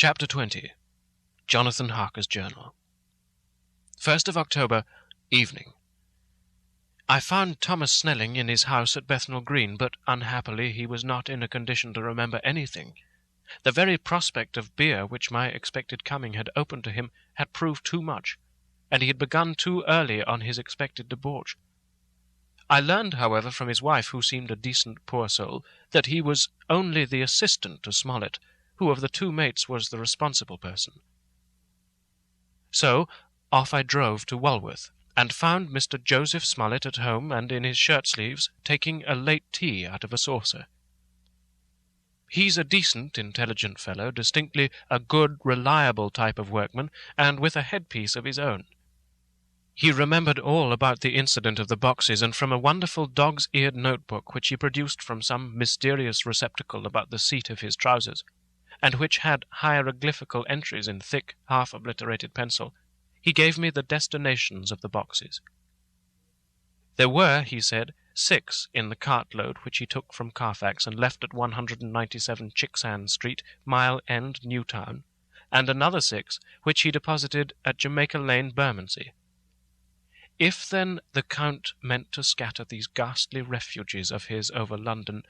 Chapter 20. Jonathan Harker's Journal. 1st of October, evening. I found Thomas Snelling in his house at Bethnal Green, but unhappily he was not in a condition to remember anything. The very prospect of beer which my expected coming had opened to him had proved too much, and he had begun too early on his expected debauch. I learned, however, from his wife, who seemed a decent poor soul, that he was only the assistant to Smollett, who of the two mates was the responsible person. So off I drove to Walworth, and found Mr. Joseph Smollett at home and in his shirt-sleeves, taking a late tea out of a saucer. He's a decent, intelligent fellow, distinctly a good, reliable type of workman, and with a headpiece of his own. He remembered all about the incident of the boxes, and from a wonderful dog's-eared notebook which he produced from some mysterious receptacle about the seat of his trousers, and which had hieroglyphical entries in thick, half-obliterated pencil, he gave me the destinations of the boxes. There were, he said, 6 in the cartload which he took from Carfax and left at 197 Chicksand Street, Mile End, Newtown, and another 6 which he deposited at Jamaica Lane, Bermondsey. If, then, the Count meant to scatter these ghastly refugees of his over London,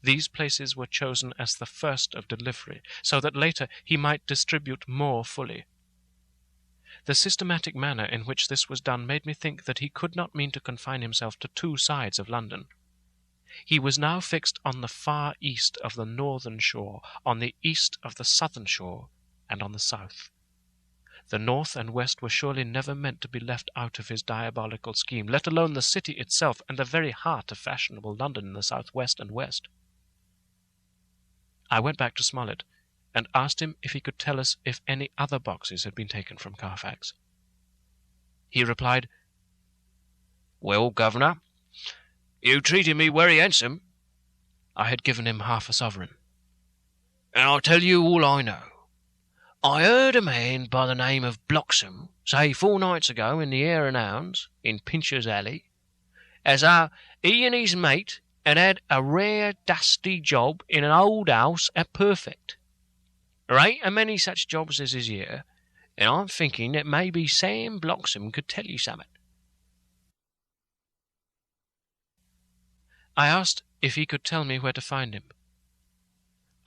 these places were chosen as the first of delivery, so that later he might distribute more fully. The systematic manner in which this was done made me think that he could not mean to confine himself to 2 sides of London. He was now fixed on the far east of the northern shore, on the east of the southern shore, and on the south. The north and west were surely never meant to be left out of his diabolical scheme, let alone the city itself and the very heart of fashionable London in the south-west and west. I went back to Smollett, and asked him if he could tell us if any other boxes had been taken from Carfax. He replied, "Well, Governor, you treated me very handsome." I had given him half a sovereign. "And I'll tell you all I know. I heard a man by the name of Bloxham say 4 nights ago in the Hare and Hounds, in Pincher's Alley, as how he and his mate had a rare dusty job in an old house at Perfect. There ain't a many such jobs as is here, and I'm thinking that maybe Sam Bloxham could tell you something." I asked if he could tell me where to find him.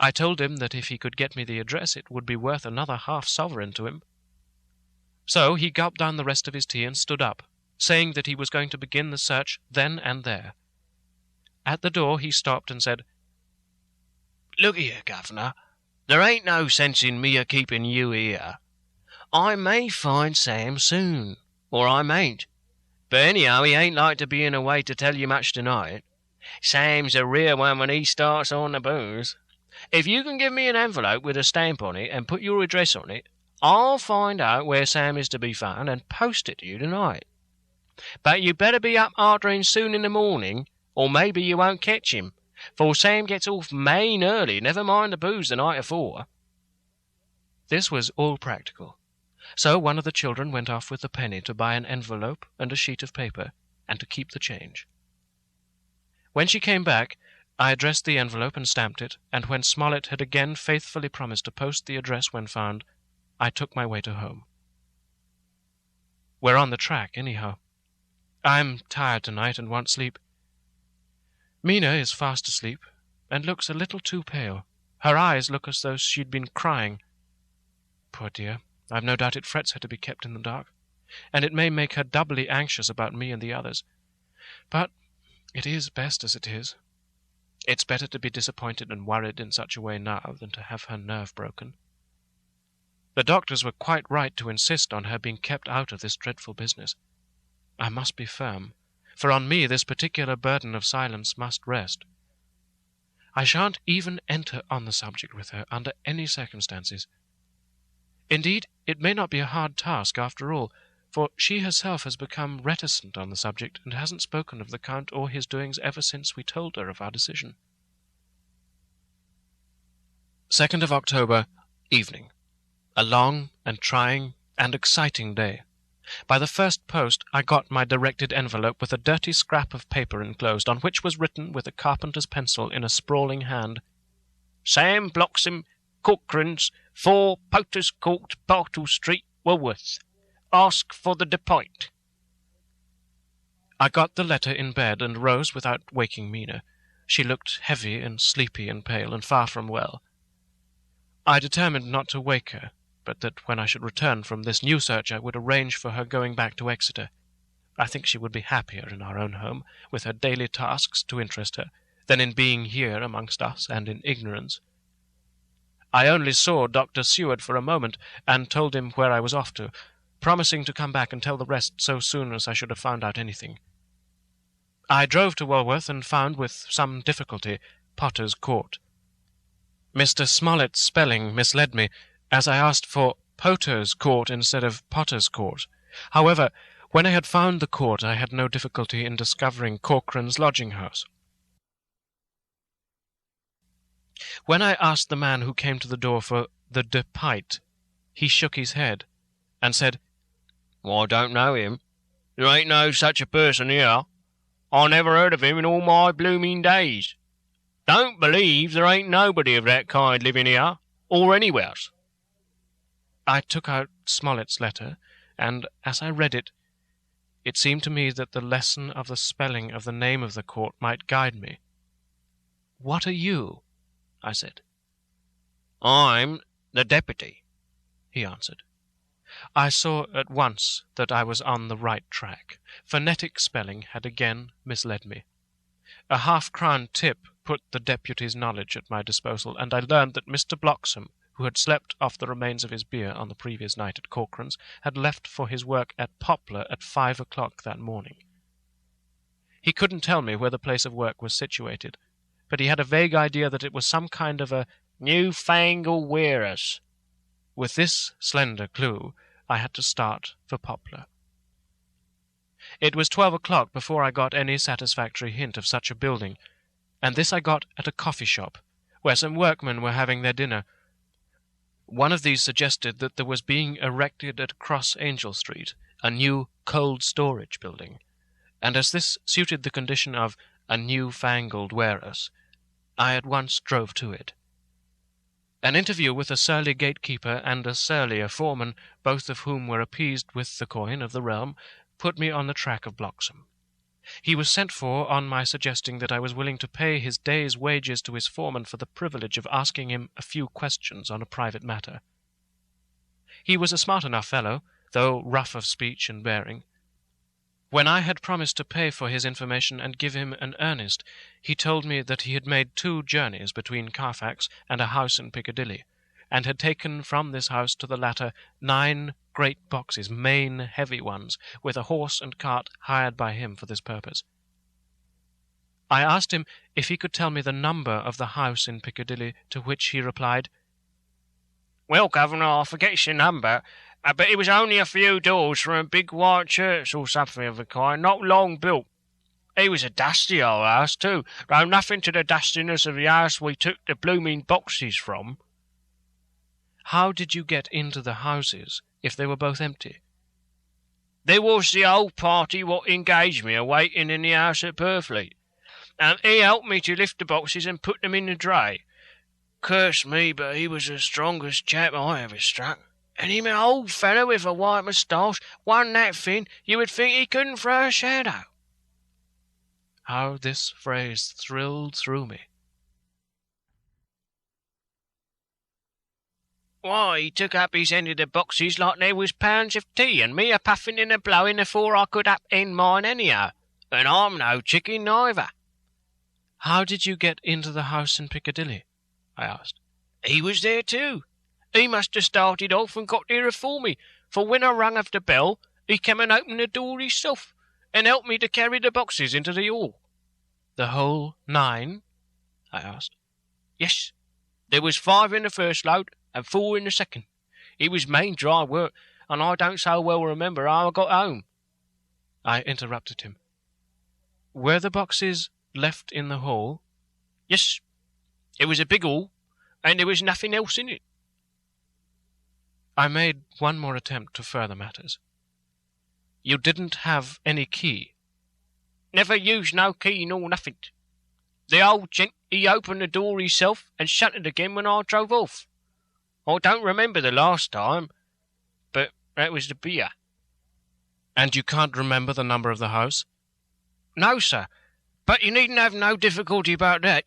I told him that if he could get me the address, it would be worth another half-sovereign to him. So he gulped down the rest of his tea and stood up, saying that he was going to begin the search then and there. At the door he stopped and said, "Look here, Governor, there ain't no sense in me a-keeping you here. I may find Sam soon, or I mayn't. But anyhow, he ain't like to be in a way to tell you much tonight. Sam's a rare one when he starts on the booze. If you can give me an envelope with a stamp on it and put your address on it, I'll find out where Sam is to be found and post it to you tonight. But you'd better be up after him soon in the morning, or maybe you won't catch him, for Sam gets off main early, never mind the booze the night afore." This was all practical. So one of the children went off with the penny to buy an envelope and a sheet of paper, and to keep the change. When she came back, I addressed the envelope and stamped it, and when Smollett had again faithfully promised to post the address when found, I took my way to home. We're on the track, anyhow. I'm tired tonight and want sleep. Mina is fast asleep, and looks a little too pale. Her eyes look as though she'd been crying. Poor dear, I've no doubt it frets her to be kept in the dark, and it may make her doubly anxious about me and the others. But it is best as it is. It's better to be disappointed and worried in such a way now than to have her nerve broken. The doctors were quite right to insist on her being kept out of this dreadful business. I must be firm, for on me this particular burden of silence must rest. I shan't even enter on the subject with her under any circumstances. Indeed, it may not be a hard task after all, for she herself has become reticent on the subject and hasn't spoken of the Count or his doings ever since we told her of our decision. 2nd of October, evening. A long and trying and exciting day. By the first post I got my directed envelope with a dirty scrap of paper enclosed, on which was written with a carpenter's pencil in a sprawling hand, "Sam Bloxham, Corcoran's, 4 Potters Court, Bartle Street, Walworth. Ask for the deposit. I got the letter in bed and rose without waking Mina. She looked heavy and sleepy and pale and far from well. I determined not to wake her, but that when I should return from this new search I would arrange for her going back to Exeter. I think she would be happier in our own home, with her daily tasks to interest her, than in being here amongst us and in ignorance. I only saw Dr. Seward for a moment, and told him where I was off to, promising to come back and tell the rest so soon as I should have found out anything. I drove to Walworth and found, with some difficulty, Potter's Court. Mr. Smollett's spelling misled me, as I asked for Potter's Court instead of Potter's Court. However, when I had found the court, I had no difficulty in discovering Corcoran's lodging-house. When I asked the man who came to the door for the deposit, he shook his head, and said, "I don't know him. There ain't no such a person here. I never heard of him in all my blooming days. Don't believe there ain't nobody of that kind living here, or anywheres." I took out Smollett's letter, and as I read it, it seemed to me that the lesson of the spelling of the name of the court might guide me. "What are you?" I said. "I'm the deputy," he answered. I saw at once that I was on the right track. Phonetic spelling had again misled me. A half-crown tip put the deputy's knowledge at my disposal, and I learned that Mr. Bloxham, who had slept off the remains of his beer on the previous night at Corcoran's, had left for his work at Poplar at 5 o'clock that morning. He couldn't tell me where the place of work was situated, but he had a vague idea that it was some kind of a new-fangled warehouse. With this slender clue, I had to start for Poplar. It was 12 o'clock before I got any satisfactory hint of such a building, and this I got at a coffee shop, where some workmen were having their dinner. One of these suggested that there was being erected at Cross Angel Street a new cold storage building, and as this suited the condition of a new-fangled warehouse, I at once drove to it. An interview with a surly gatekeeper and a surlier foreman, both of whom were appeased with the coin of the realm, put me on the track of Bloxham. He was sent for on my suggesting that I was willing to pay his day's wages to his foreman for the privilege of asking him a few questions on a private matter. He was a smart enough fellow, though rough of speech and bearing. When I had promised to pay for his information and give him an earnest, he told me that he had made 2 journeys between Carfax and a house in Piccadilly, and had taken from this house to the latter 9 great boxes, main heavy ones, with a horse and cart hired by him for this purpose. I asked him if he could tell me the number of the house in Piccadilly, to which he replied, "Well, Governor, I forget your number, but it was only a few doors from a big white church or something of the kind, not long built. It was a dusty old house, too, though nothing to the dustiness of the house we took the blooming boxes from." "How did you get into the houses, if they were both empty?" "There was the old party what engaged me a-waiting in the house at Purfleet, and he helped me to lift the boxes and put them in the dray. Curse me, but he was the strongest chap I ever struck. And him an old fellow with a white moustache, one that thin, you would think he couldn't throw a shadow." How this phrase thrilled through me. "Why, he took up his end of the boxes like they was pounds of tea, and me a-puffing and a-blowing afore I could up-end mine anyhow, and I'm no chicken neither." "How did you get into the house in Piccadilly?" I asked. "He was there too. He must have started off and got there afore me, for when I rung of the bell, he came and opened the door himself, and helped me to carry the boxes into the hall." "The whole 9? I asked. "Yes. There was 5 in the first load, and 4 in the second. It was main dry work, and I don't so well remember how I got home." I interrupted him. "Were the boxes left in the hall?" "Yes. It was a big hall, and there was nothing else in it." I made one more attempt to further matters. "You didn't have any key?" "Never used no key nor nothing. The old gent, he opened the door himself and shut it again when I drove off. I don't remember the last time, but that was the beer. And you can't remember the number of the house? No, sir, but you needn't have no difficulty about that.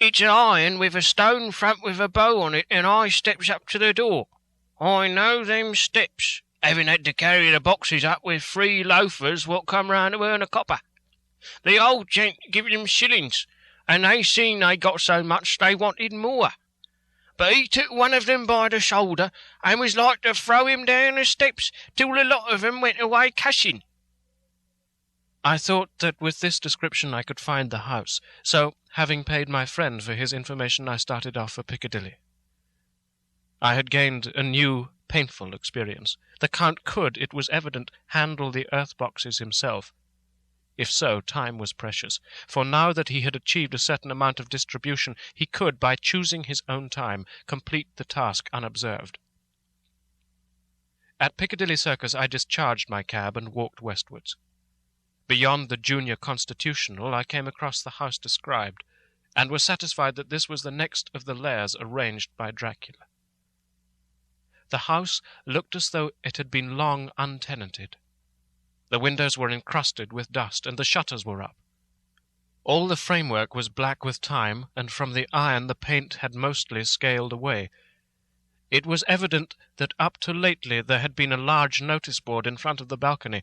It's an iron with a stone front with a bow on it, and I steps up to the door. I know them steps, having had to carry the boxes up with 3 loafers what come round to earn a copper. The old gent give them shillings, and they seen they got so much they wanted more. But he took one of them by the shoulder and was like to throw him down the steps till the lot of them went away cashing. I thought that with this description I could find the house, so, having paid my friend for his information, I started off for Piccadilly. I had gained a new, painful experience. The Count could, it was evident, handle the earth boxes himself. If so, time was precious, for now that he had achieved a certain amount of distribution, he could, by choosing his own time, complete the task unobserved. At Piccadilly Circus I discharged my cab and walked westwards. Beyond the Junior Constitutional I came across the house described, and was satisfied that this was the next of the lairs arranged by Dracula. The house looked as though it had been long untenanted. The windows were encrusted with dust, and the shutters were up. All the framework was black with time, and from the iron the paint had mostly scaled away. It was evident that up to lately there had been a large notice-board in front of the balcony.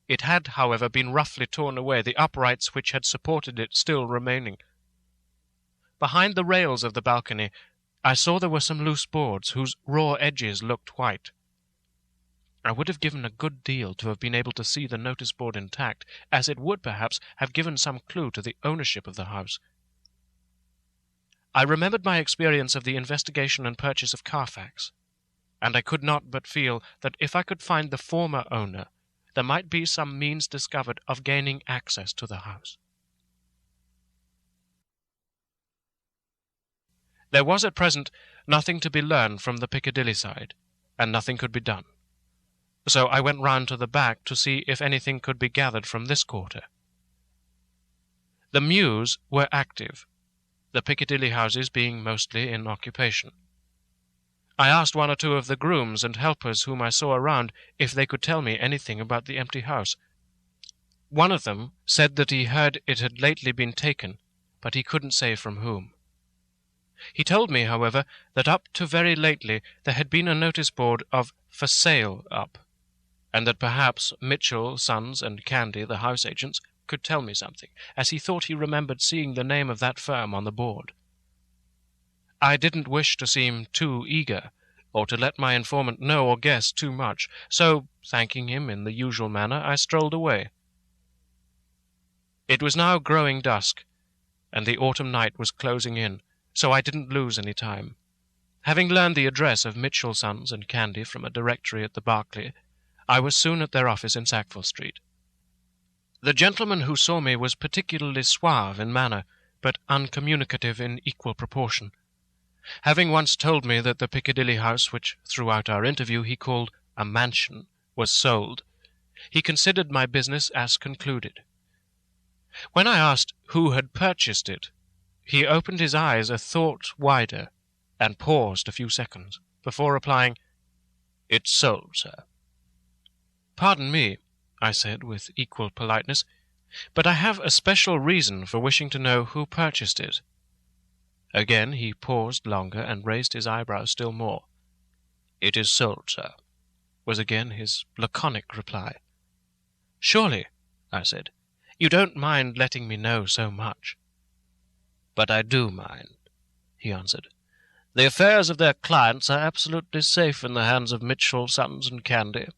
It had, however, been roughly torn away, the uprights which had supported it still remaining. Behind the rails of the balcony I saw there were some loose boards, whose raw edges looked white. I would have given a good deal to have been able to see the notice-board intact, as it would, perhaps, have given some clue to the ownership of the house. I remembered my experience of the investigation and purchase of Carfax, and I could not but feel that if I could find the former owner, there might be some means discovered of gaining access to the house. There was at present nothing to be learned from the Piccadilly side, and nothing could be done. So I went round to the back to see if anything could be gathered from this quarter. The mews were active, the Piccadilly houses being mostly in occupation. I asked 1 or 2 of the grooms and helpers whom I saw around if they could tell me anything about the empty house. One of them said that he heard it had lately been taken, but he couldn't say from whom. He told me, however, that up to very lately there had been a notice-board of "For Sale" up, and that perhaps Mitchell, Sons, and Candy, the house agents, could tell me something, as he thought he remembered seeing the name of that firm on the board. I didn't wish to seem too eager, or to let my informant know or guess too much, so, thanking him in the usual manner, I strolled away. It was now growing dusk, and the autumn night was closing in, so I didn't lose any time. Having learned the address of Mitchell, Sons, and Candy from a directory at the Berkeley, I was soon at their office in Sackville Street. The gentleman who saw me was particularly suave in manner, but uncommunicative in equal proportion. Having once told me that the Piccadilly house, which throughout our interview he called a mansion, was sold, he considered my business as concluded. When I asked who had purchased it, he opened his eyes a thought wider, and paused a few seconds, before replying, "It's sold, sir." "Pardon me," I said with equal politeness, "but I have a special reason for wishing to know who purchased it." Again he paused longer, and raised his eyebrows still more. "It is sold, sir," was again his laconic reply. "Surely," I said, "you don't mind letting me know so much?" "But I do mind," he answered. "The affairs of their clients are absolutely safe in the hands of Mitchell, Sons, and Candy."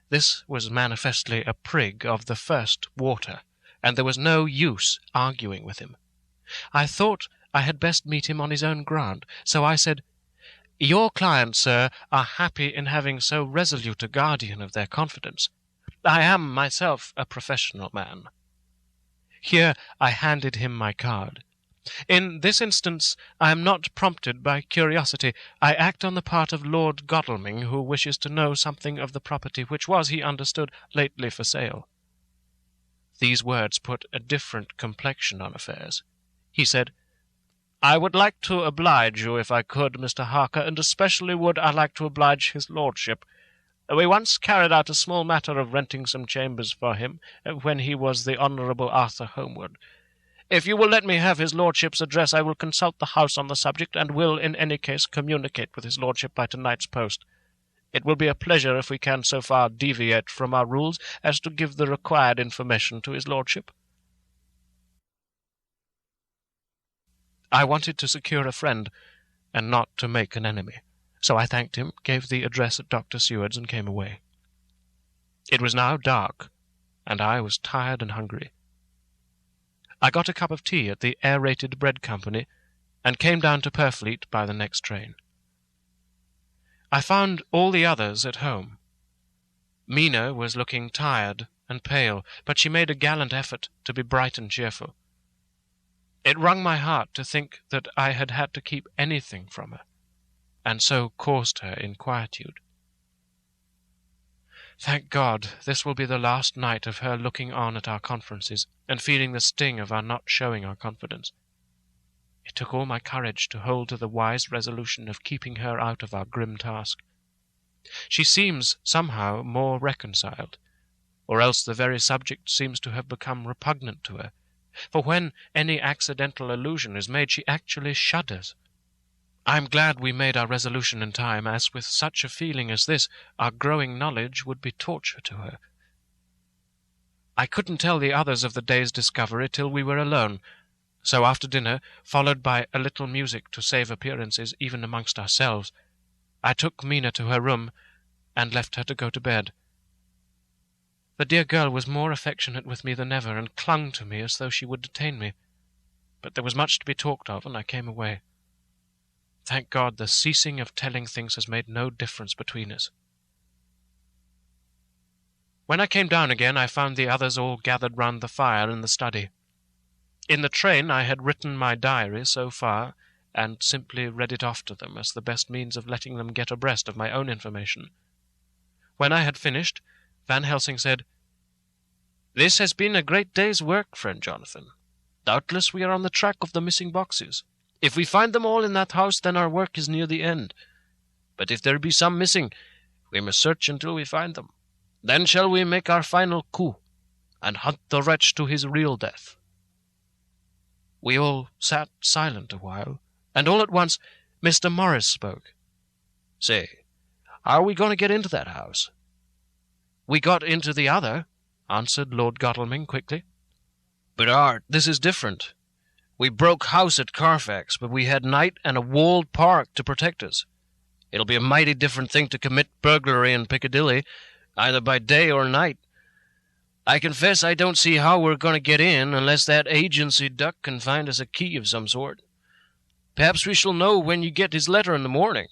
This was manifestly a prig of the first water, and there was no use arguing with him. I thought I had best meet him on his own ground, so I said, "Your clients, sir, are happy in having so resolute a guardian of their confidence. I am myself a professional man." Here I handed him my card. "In this instance I am not prompted by curiosity. I act on the part of Lord Godalming, who wishes to know something of the property which was, he understood, lately for sale." These words put a different complexion on affairs. He said, I would like to oblige you if I could, Mr. Harker, and especially would I like to oblige his lordship. We once carried out a small matter of renting some chambers for him, when he was the Honourable Arthur Holmwood. If you will let me have his lordship's address, I will consult the house on the subject, and will, in any case, communicate with his lordship by tonight's post. It will be a pleasure if we can so far deviate from our rules as to give the required information to his lordship. I wanted to secure a friend, and not to make an enemy, so I thanked him, gave the address at Dr. Seward's, and came away. It was now dark, and I was tired and hungry. I got a cup of tea at the Aerated Bread Company, and came down to Purfleet by the next train. I found all the others at home. Mina was looking tired and pale, but she made a gallant effort to be bright and cheerful. It wrung my heart to think that I had had to keep anything from her, and so caused her inquietude. Thank God, this will be the last night of her looking on at our conferences, and feeling the sting of our not showing our confidence. It took all my courage to hold to the wise resolution of keeping her out of our grim task. She seems somehow more reconciled, or else the very subject seems to have become repugnant to her, for when any accidental allusion is made, she actually shudders. I am glad we made our resolution in time, as with such a feeling as this, our growing knowledge would be torture to her. I couldn't tell the others of the day's discovery till we were alone, so after dinner, followed by a little music to save appearances even amongst ourselves, I took Mina to her room, and left her to go to bed. The dear girl was more affectionate with me than ever, and clung to me as though she would detain me. But there was much to be talked of, and I came away. Thank God, the ceasing of telling things has made no difference between us. When I came down again, I found the others all gathered round the fire in the study. In the train I had written my diary so far, and simply read it off to them as the best means of letting them get abreast of my own information. When I had finished, Van Helsing said, "This has been a great day's work, friend Jonathan. Doubtless we are on the track of the missing boxes. If we find them all in that house, then our work is near the end. But if there be some missing, we must search until we find them. Then shall we make our final coup, and hunt the wretch to his real death." We all sat silent a while, and all at once Mr. Morris spoke. "Say, are we going to get into that house?" "We got into the other," answered Lord Godalming quickly. "But, Art, this is different. We broke house at Carfax, but we had night and a walled park to protect us. It'll be a mighty different thing to commit burglary in Piccadilly, either by day or night. I confess I don't see how we're going to get in unless that agency duck can find us a key of some sort. Perhaps we shall know when you get his letter in the morning."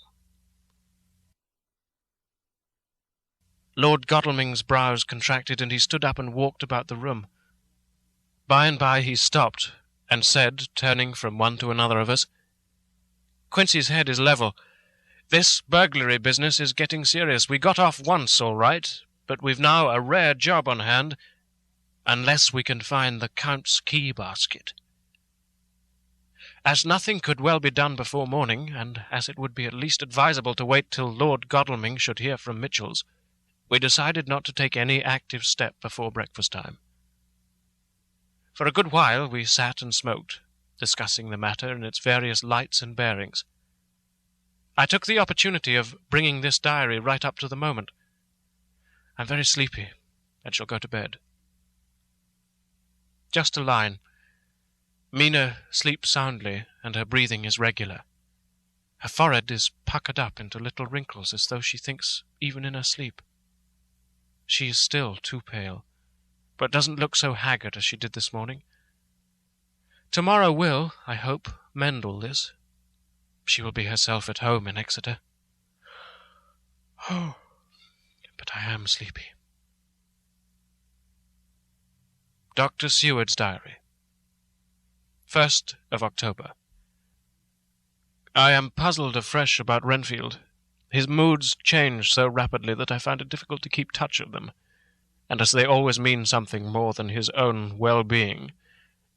Lord Godalming's brows contracted, and he stood up and walked about the room. By and by he stopped, and said, turning from one to another of us, "Quincy's head is level. This burglary business is getting serious. We got off once, all right, but we've now a rare job on hand, unless we can find the Count's key basket." As nothing could well be done before morning, and as it would be at least advisable to wait till Lord Godalming should hear from Mitchell's, we decided not to take any active step before breakfast time. For a good while we sat and smoked, discussing the matter in its various lights and bearings. I took the opportunity of bringing this diary right up to the moment. I'm very sleepy, and shall go to bed. Just a line. Mina sleeps soundly, and her breathing is regular. Her forehead is puckered up into little wrinkles, as though she thinks even in her sleep. She is still too pale, but doesn't look so haggard as she did this morning. Tomorrow will, I hope, mend all this. She will be herself at home in Exeter. Oh, but I am sleepy. Dr. Seward's Diary. 1st of October. I am puzzled afresh about Renfield. His moods change so rapidly that I find it difficult to keep touch of them, and as they always mean something more than his own well-being,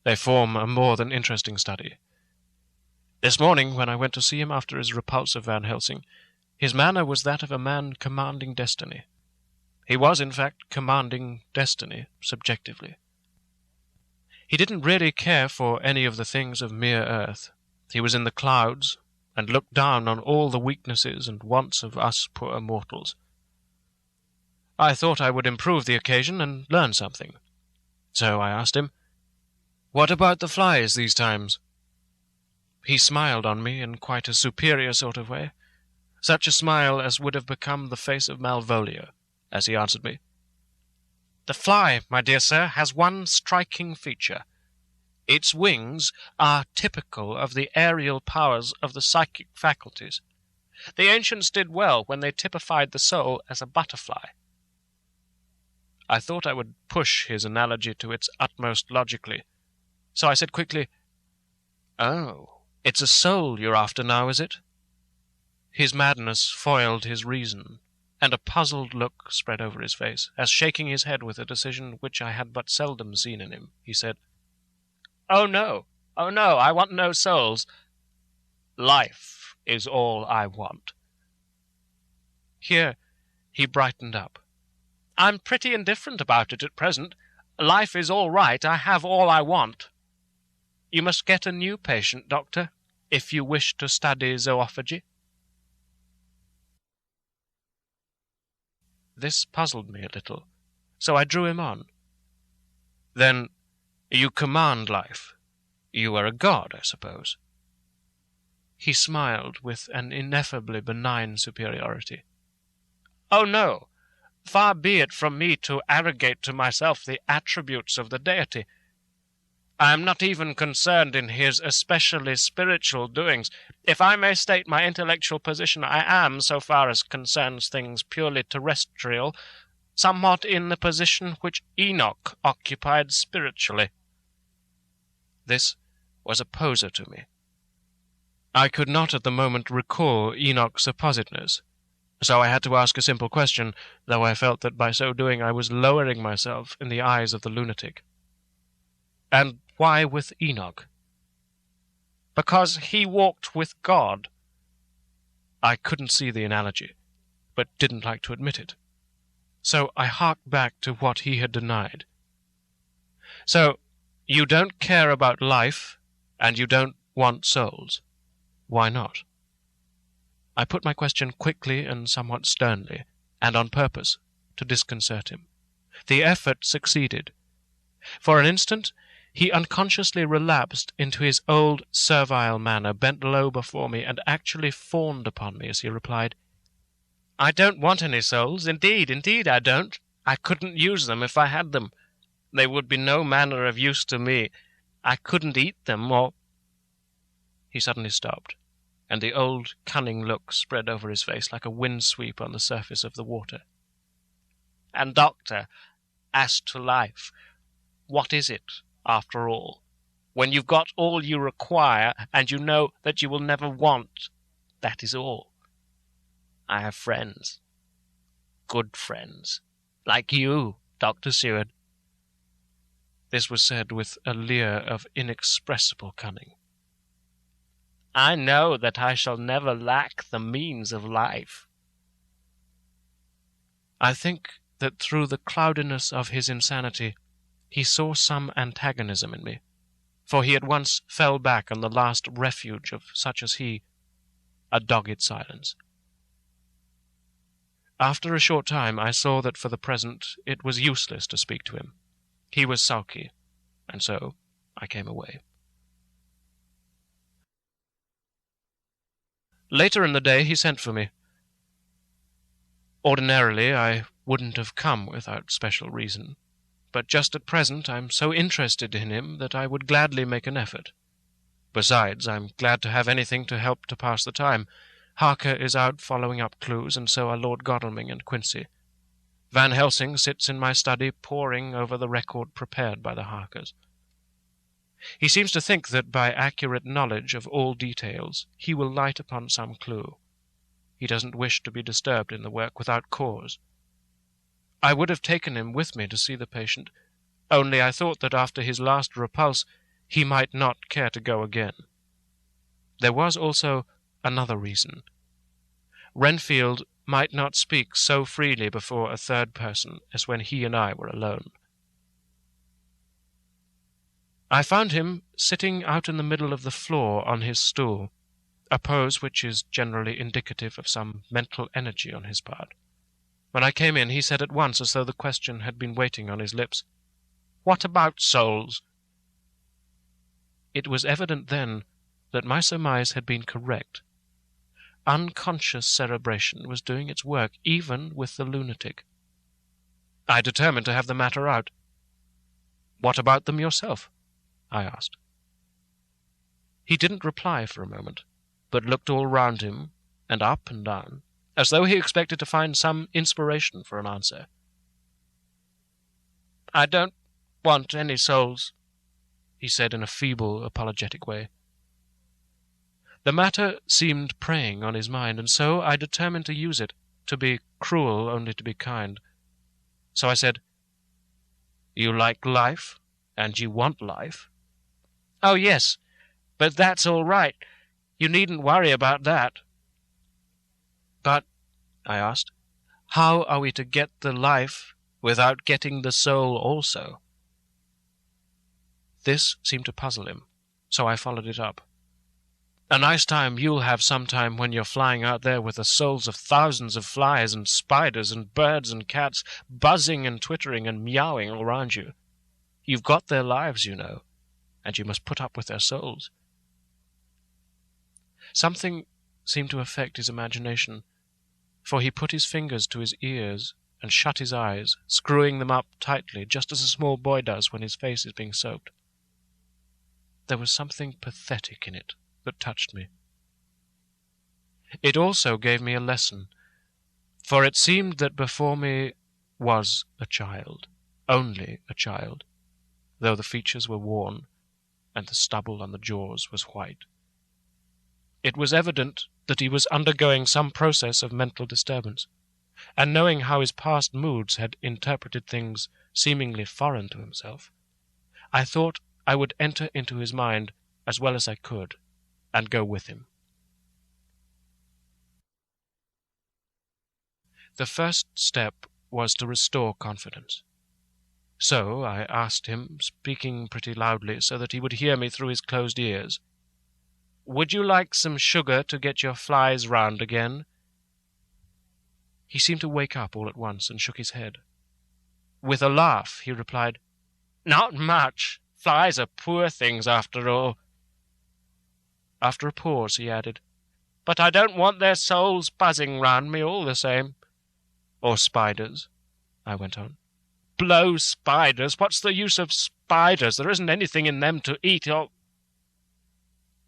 they form a more than interesting study. This morning, when I went to see him after his repulse of Van Helsing, his manner was that of a man commanding destiny. He was, in fact, commanding destiny subjectively. He didn't really care for any of the things of mere earth. He was in the clouds, and looked down on all the weaknesses and wants of us poor mortals. I thought I would improve the occasion and learn something. So I asked him, "What about the flies these times?" He smiled on me in quite a superior sort of way, such a smile as would have become the face of Malvolio, as he answered me, "The fly, my dear sir, has one striking feature. Its wings are typical of the aerial powers of the psychic faculties. The ancients did well when they typified the soul as a butterfly." I thought I would push his analogy to its utmost logically, so I said quickly, "Oh, it's a soul you're after now, is it?" His madness foiled his reason, and a puzzled look spread over his face, as shaking his head with a decision which I had but seldom seen in him, he said, Oh no, I want no souls. Life is all I want." Here he brightened up. "I'm pretty indifferent about it at present. Life is all right. I have all I want. You must get a new patient, Doctor, if you wish to study zoophagy." This puzzled me a little, so I drew him on. "Then you command life. You are a god, I suppose." He smiled with an ineffably benign superiority. "Oh no, far be it from me to arrogate to myself the attributes of the deity. I am not even concerned in his especially spiritual doings. If I may state my intellectual position, I am, so far as concerns things purely terrestrial, somewhat in the position which Enoch occupied spiritually." This was a poser to me. I could not at the moment recall Enoch's appositeness, so I had to ask a simple question, though I felt that by so doing I was lowering myself in the eyes of the lunatic. "And why with Enoch?" "Because he walked with God." I couldn't see the analogy, but didn't like to admit it. So I harked back to what he had denied. "So you don't care about life, and you don't want souls. Why not?" I put my question quickly and somewhat sternly, and on purpose, to disconcert him. The effort succeeded. For an instant he unconsciously relapsed into his old servile manner, bent low before me, and actually fawned upon me as he replied, "I don't want any souls. Indeed, I don't. I couldn't use them if I had them. They would be no manner of use to me. I couldn't eat them, or—" He suddenly stopped, and the old cunning look spread over his face like a wind-sweep on the surface of the water. "And, Doctor, as to life, what is it, after all, when you've got all you require, and you know that you will never want? That is all. I have friends, good friends, like you, Dr. Seward." This was said with a leer of inexpressible cunning. "I know that I shall never lack the means of life." I think that through the cloudiness of his insanity he saw some antagonism in me, for he at once fell back on the last refuge of such as he, a dogged silence. After a short time I saw that for the present it was useless to speak to him. He was sulky, and so I came away. Later in the day he sent for me. Ordinarily I wouldn't have come without special reason, but just at present I'm so interested in him that I would gladly make an effort. Besides, I'm glad to have anything to help to pass the time. Harker is out following up clues, and so are Lord Godalming and Quincy. Van Helsing sits in my study poring over the record prepared by the Harkers. He seems to think that by accurate knowledge of all details he will light upon some clue. He doesn't wish to be disturbed in the work without cause. I would have taken him with me to see the patient, only I thought that after his last repulse he might not care to go again. There was also another reason. Renfield might not speak so freely before a third person as when he and I were alone. I found him sitting out in the middle of the floor on his stool, a pose which is generally indicative of some mental energy on his part. When I came in, he said at once, as though the question had been waiting on his lips, "What about souls?" It was evident then that my surmise had been correct. Unconscious cerebration was doing its work even with the lunatic. I determined to have the matter out. "What about them yourself?" I asked. He didn't reply for a moment, but looked all round him, and up and down, as though he expected to find some inspiration for an answer. "I don't want any souls," he said in a feeble, apologetic way. The matter seemed preying on his mind, and so I determined to use it, to be cruel only to be kind. So I said, "You like life, and you want life?" "Oh, yes, but that's all right. You needn't worry about that." "But," I asked, "how are we to get the life without getting the soul also?" This seemed to puzzle him, so I followed it up. "A nice time you'll have sometime when you're flying out there with the souls of thousands of flies and spiders and birds and cats buzzing and twittering and meowing all round you. You've got their lives, you know, and you must put up with their souls." Something seemed to affect his imagination, for he put his fingers to his ears and shut his eyes, screwing them up tightly, just as a small boy does when his face is being soaped. There was something pathetic in it that touched me. It also gave me a lesson, for it seemed that before me was a child, only a child, though the features were worn and the stubble on the jaws was white. It was evident that he was undergoing some process of mental disturbance, and knowing how his past moods had interpreted things seemingly foreign to himself, I thought I would enter into his mind as well as I could, and go with him. The first step was to restore confidence. So I asked him, speaking pretty loudly so that he would hear me through his closed ears, "Would you like some sugar to get your flies round again?" He seemed to wake up all at once and shook his head. With a laugh, he replied, "Not much. Flies are poor things after all." After a pause, he added, "But I don't want their souls buzzing round me all the same." "Or spiders," I went on. "Blow spiders! What's the use of spiders? There isn't anything in them to eat or—"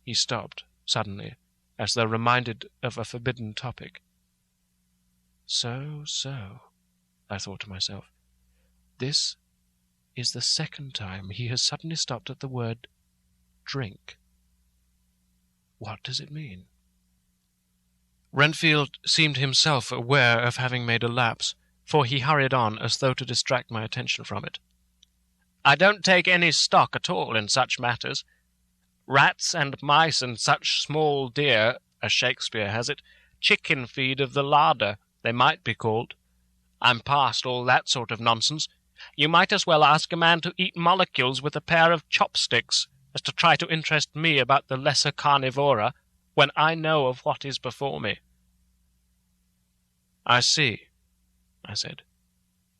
He stopped suddenly, as though reminded of a forbidden topic. So, I thought to myself, this is the second time he has suddenly stopped at the word drink. What does it mean? Renfield seemed himself aware of having made a lapse, for he hurried on as though to distract my attention from it. "I don't take any stock at all in such matters. Rats and mice and such small deer, as Shakespeare has it, chicken feed of the larder, they might be called. I'm past all that sort of nonsense. You might as well ask a man to eat molecules with a pair of chopsticks as to try to interest me about the lesser carnivora when I know of what is before me." "I see," I said.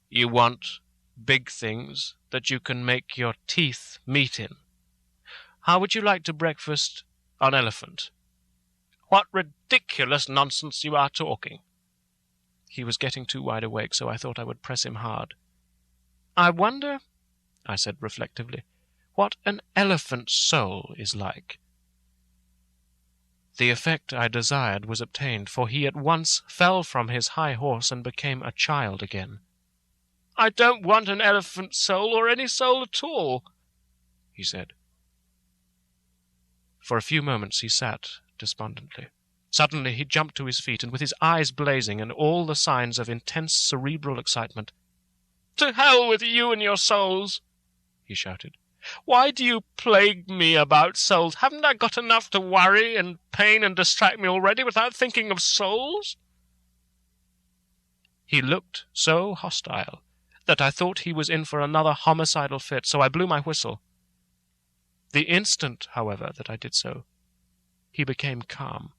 "You want big things that you can make your teeth meet in. How would you like to breakfast on elephant?" "What ridiculous nonsense you are talking." He was getting too wide awake, so I thought I would press him hard. "I wonder," I said reflectively, "what an elephant's soul is like." The effect I desired was obtained, for he at once fell from his high horse and became a child again. "I don't want an elephant's soul or any soul at all," he said. For a few moments he sat despondently. Suddenly he jumped to his feet, and with his eyes blazing and all the signs of intense cerebral excitement, "To hell with you and your souls!" he shouted. Why do you plague me about souls? Haven't I got enough to worry and pain and distract me already without thinking of souls?" He looked so hostile that I thought he was in for another homicidal fit, so I blew my whistle. The instant, however, that I did so, he became calm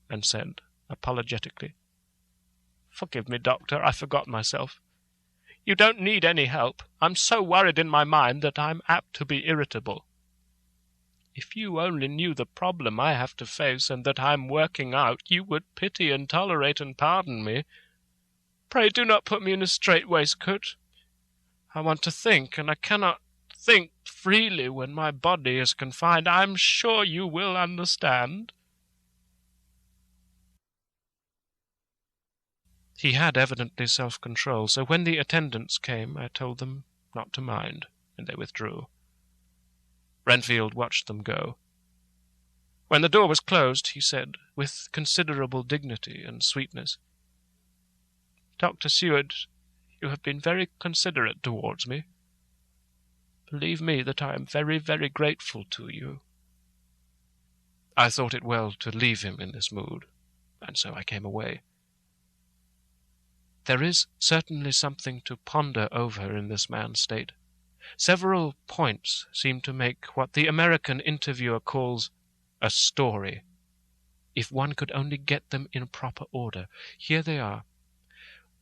and said, apologetically, "Forgive me, Doctor, I forgot myself. You don't need any help. I'm so worried in my mind that I'm apt to be irritable. If you only knew the problem I have to face and that I'm working out, you would pity and tolerate and pardon me. Pray do not put me in a strait waistcoat. I want to think, and I cannot think freely when my body is confined. I'm sure you will understand." He had evidently self-control, so when the attendants came, I told them not to mind, and they withdrew. Renfield watched them go. When the door was closed, he said, with considerable dignity and sweetness, "Dr. Seward, you have been very considerate towards me. Believe me that I am very, very grateful to you." I thought it well to leave him in this mood, and so I came away. There is certainly something to ponder over in this man's state. Several points seem to make what the American interviewer calls a story, if one could only get them in proper order. Here they are.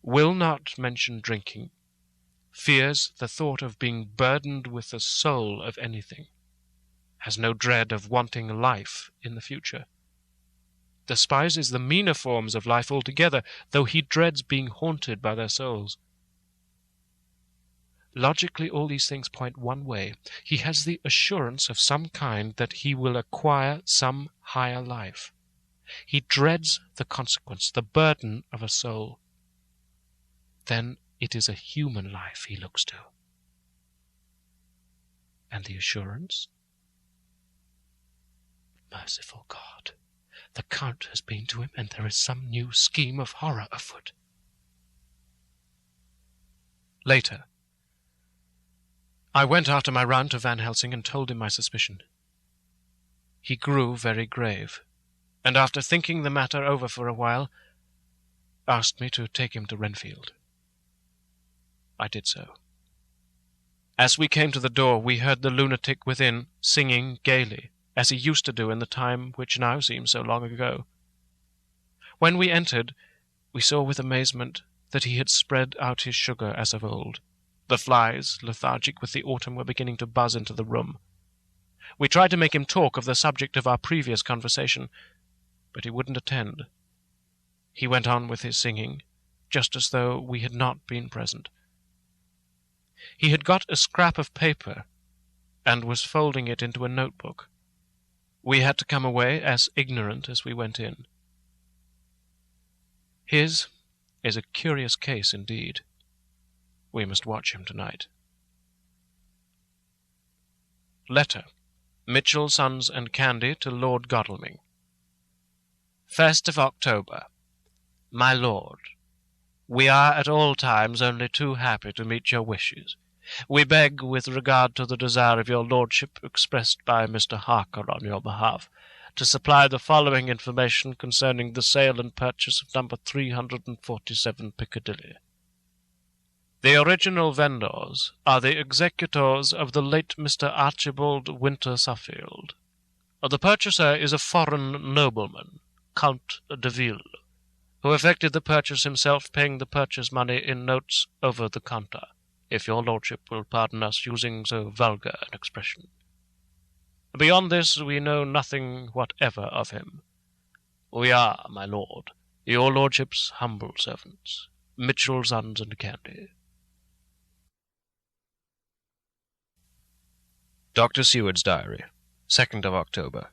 Will not mention drinking. Fears the thought of being burdened with the soul of anything. Has no dread of wanting life in the future. Despises the meaner forms of life altogether, though he dreads being haunted by their souls. Logically, all these things point one way. He has the assurance of some kind that he will acquire some higher life. He dreads the consequence, the burden of a soul. Then it is a human life he looks to. And the assurance? Merciful God! The Count has been to him, and there is some new scheme of horror afoot. Later, I went after my round to Van Helsing and told him my suspicion. He grew very grave, and after thinking the matter over for a while, asked me to take him to Renfield. I did so. As we came to the door, we heard the lunatic within singing gaily, as he used to do in the time which now seems so long ago. When we entered, we saw with amazement that he had spread out his sugar as of old. The flies, lethargic with the autumn, were beginning to buzz into the room. We tried to make him talk of the subject of our previous conversation, but he wouldn't attend. He went on with his singing, just as though we had not been present. He had got a scrap of paper, and was folding it into a notebook. We had to come away as ignorant as we went in. His is a curious case indeed. We must watch him tonight. Letter. Mitchell, Sons and Candy to Lord Godalming. 1st of October. My Lord, we are at all times only too happy to meet your wishes. We beg, with regard to the desire of your lordship expressed by Mr. Harker on your behalf, to supply the following information concerning the sale and purchase of number 347 Piccadilly. The original vendors are the executors of the late Mr. Archibald Winter Suffield. The purchaser is a foreign nobleman, Count de Ville, who effected the purchase himself, paying the purchase money in notes over the counter, if your lordship will pardon us using so vulgar an expression. Beyond this, we know nothing whatever of him. We are, my lord, your lordship's humble servants, Mitchell, Sons and Candy. Dr. Seward's Diary, 2nd of October.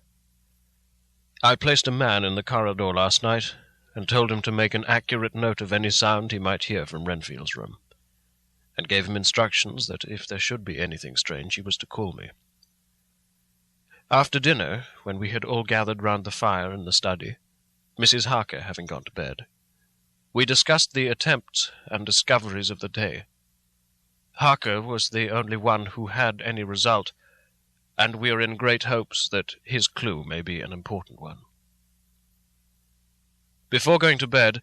I placed a man in the corridor last night, and told him to make an accurate note of any sound he might hear from Renfield's room, and gave him instructions that if there should be anything strange he was to call me. After dinner, when we had all gathered round the fire in the study, Mrs. Harker having gone to bed, we discussed the attempts and discoveries of the day. Harker was the only one who had any result, and we are in great hopes that his clue may be an important one. Before going to bed,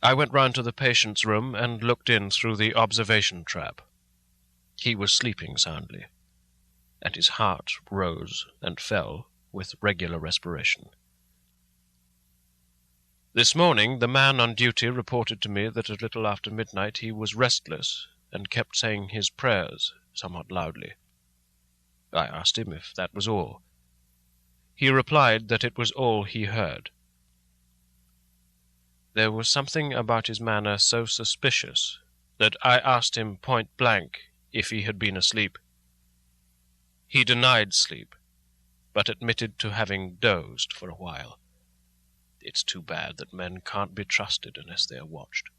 I went round to the patient's room and looked in through the observation trap. He was sleeping soundly, and his heart rose and fell with regular respiration. This morning the man on duty reported to me that a little after midnight he was restless and kept saying his prayers somewhat loudly. I asked him if that was all. He replied that it was all he heard. There was something about his manner so suspicious that I asked him point blank if he had been asleep. He denied sleep, but admitted to having dozed for a while. It's too bad that men can't be trusted unless they are watched.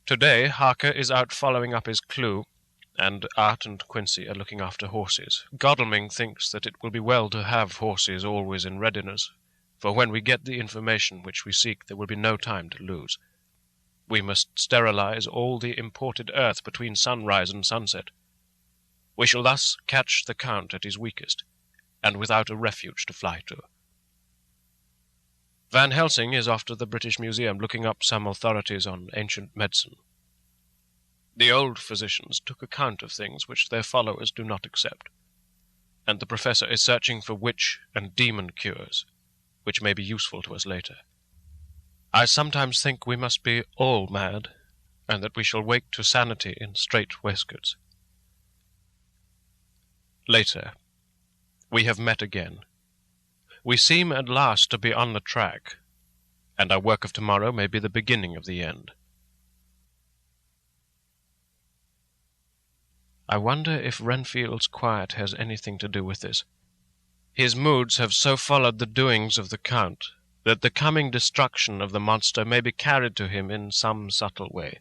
Today Harker is out following up his clue, and Art and Quincy are looking after horses. Godalming thinks that it will be well to have horses always in readiness, for when we get the information which we seek there will be no time to lose. We must sterilize all the imported earth between sunrise and sunset. We shall thus catch the Count at his weakest, and without a refuge to fly to. Van Helsing is off to the British Museum looking up some authorities on ancient medicine. The old physicians took account of things which their followers do not accept, and the professor is searching for witch and demon cures, which may be useful to us later. I sometimes think we must be all mad, and that we shall wake to sanity in strait waistcoats. Later. We have met again. We seem at last to be on the track, and our work of tomorrow may be the beginning of the end. I wonder if Renfield's quiet has anything to do with this. His moods have so followed the doings of the Count that the coming destruction of the monster may be carried to him in some subtle way.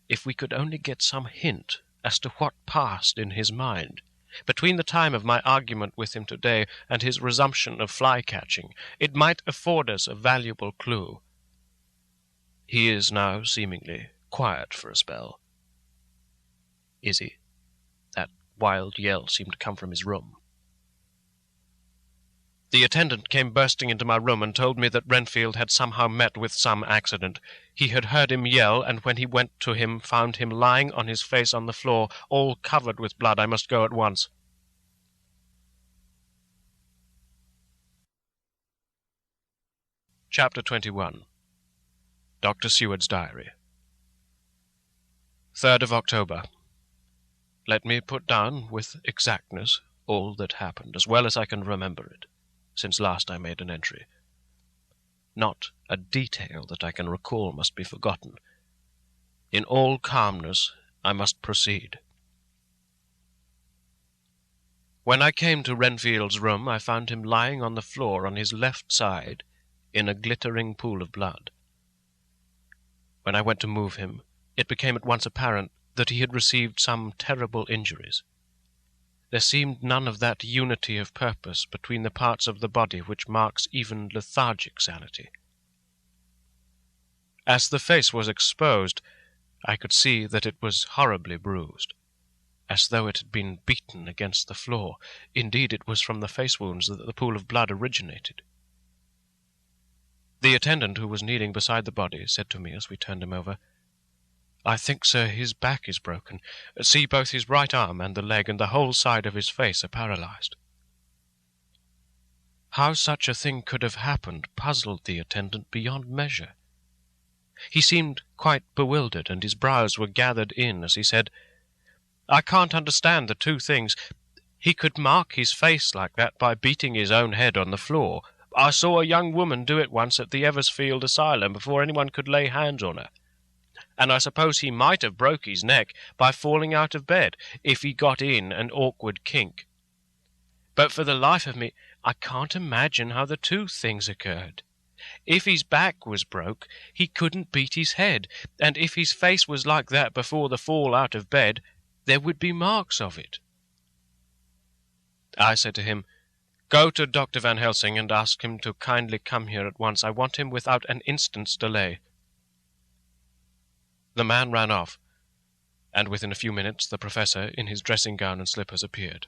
If we could only get some hint as to what passed in his mind between the time of my argument with him today and his resumption of fly-catching, it might afford us a valuable clue. He is now seemingly quiet for a spell. Is he? That wild yell seemed to come from his room. The attendant came bursting into my room and told me that Renfield had somehow met with some accident. He had heard him yell, and when he went to him, found him lying on his face on the floor, all covered with blood. I must go at once. Chapter 21. Dr. Seward's Diary. 3rd of October. Let me put down with exactness all that happened, as well as I can remember it, since last I made an entry. Not a detail that I can recall must be forgotten. In all calmness I must proceed. When I came to Renfield's room, I found him lying on the floor on his left side in a glittering pool of blood. When I went to move him, it became at once apparent that he had received some terrible injuries. There seemed none of that unity of purpose between the parts of the body which marks even lethargic sanity. As the face was exposed, I could see that it was horribly bruised, as though it had been beaten against the floor. Indeed, it was from the face wounds that the pool of blood originated. The attendant who was kneeling beside the body said to me as we turned him over, "I think, sir, his back is broken. See, both his right arm and the leg and the whole side of his face are paralyzed." How such a thing could have happened puzzled the attendant beyond measure. He seemed quite bewildered, and his brows were gathered in as he said, "I can't understand the two things. He could mark his face like that by beating his own head on the floor. I saw a young woman do it once at the Eversfield Asylum before anyone could lay hands on her. And I suppose he might have broke his neck by falling out of bed, if he got in an awkward kink. But for the life of me, I can't imagine how the two things occurred. If his back was broke, he couldn't beat his head, and if his face was like that before the fall out of bed, there would be marks of it." I said to him, "Go to Dr. Van Helsing and ask him to kindly come here at once. I want him without an instant's delay." The man ran off, and within a few minutes the professor, in his dressing-gown and slippers, appeared.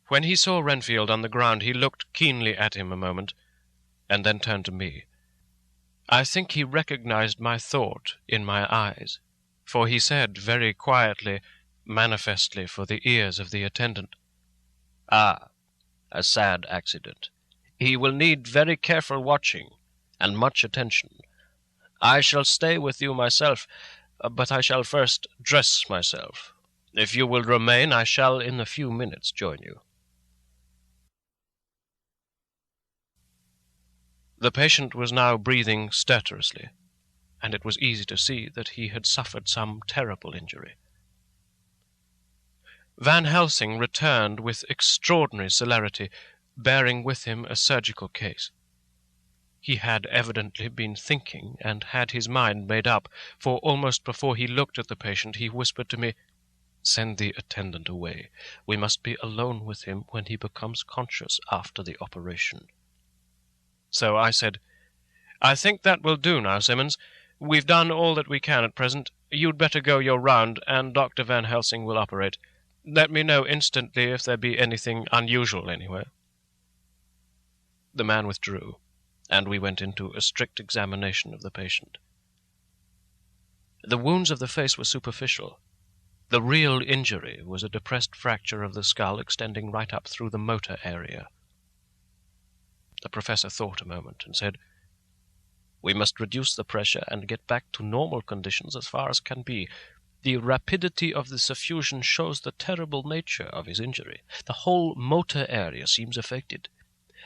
When he saw Renfield on the ground, he looked keenly at him a moment, and then turned to me. I think he recognized my thought in my eyes, for he said very quietly, manifestly for the ears of the attendant, "Ah, a sad accident. He will need very careful watching, and much attention. I shall stay with you myself, but I shall first dress myself. If you will remain, I shall in a few minutes join you." The patient was now breathing stertorously, and it was easy to see that he had suffered some terrible injury. Van Helsing returned with extraordinary celerity, bearing with him a surgical case. He had evidently been thinking, and had his mind made up, for almost before he looked at the patient he whispered to me, "Send the attendant away. We must be alone with him when he becomes conscious after the operation." So I said, "I think that will do now, Simmons. We've done all that we can at present. You'd better go your round, and Dr. Van Helsing will operate. Let me know instantly if there be anything unusual anywhere." The man withdrew, and we went into a strict examination of the patient. The wounds of the face were superficial. The real injury was a depressed fracture of the skull extending right up through the motor area. The professor thought a moment and said, "We must reduce the pressure and get back to normal conditions as far as can be. The rapidity of the suffusion shows the terrible nature of his injury. The whole motor area seems affected.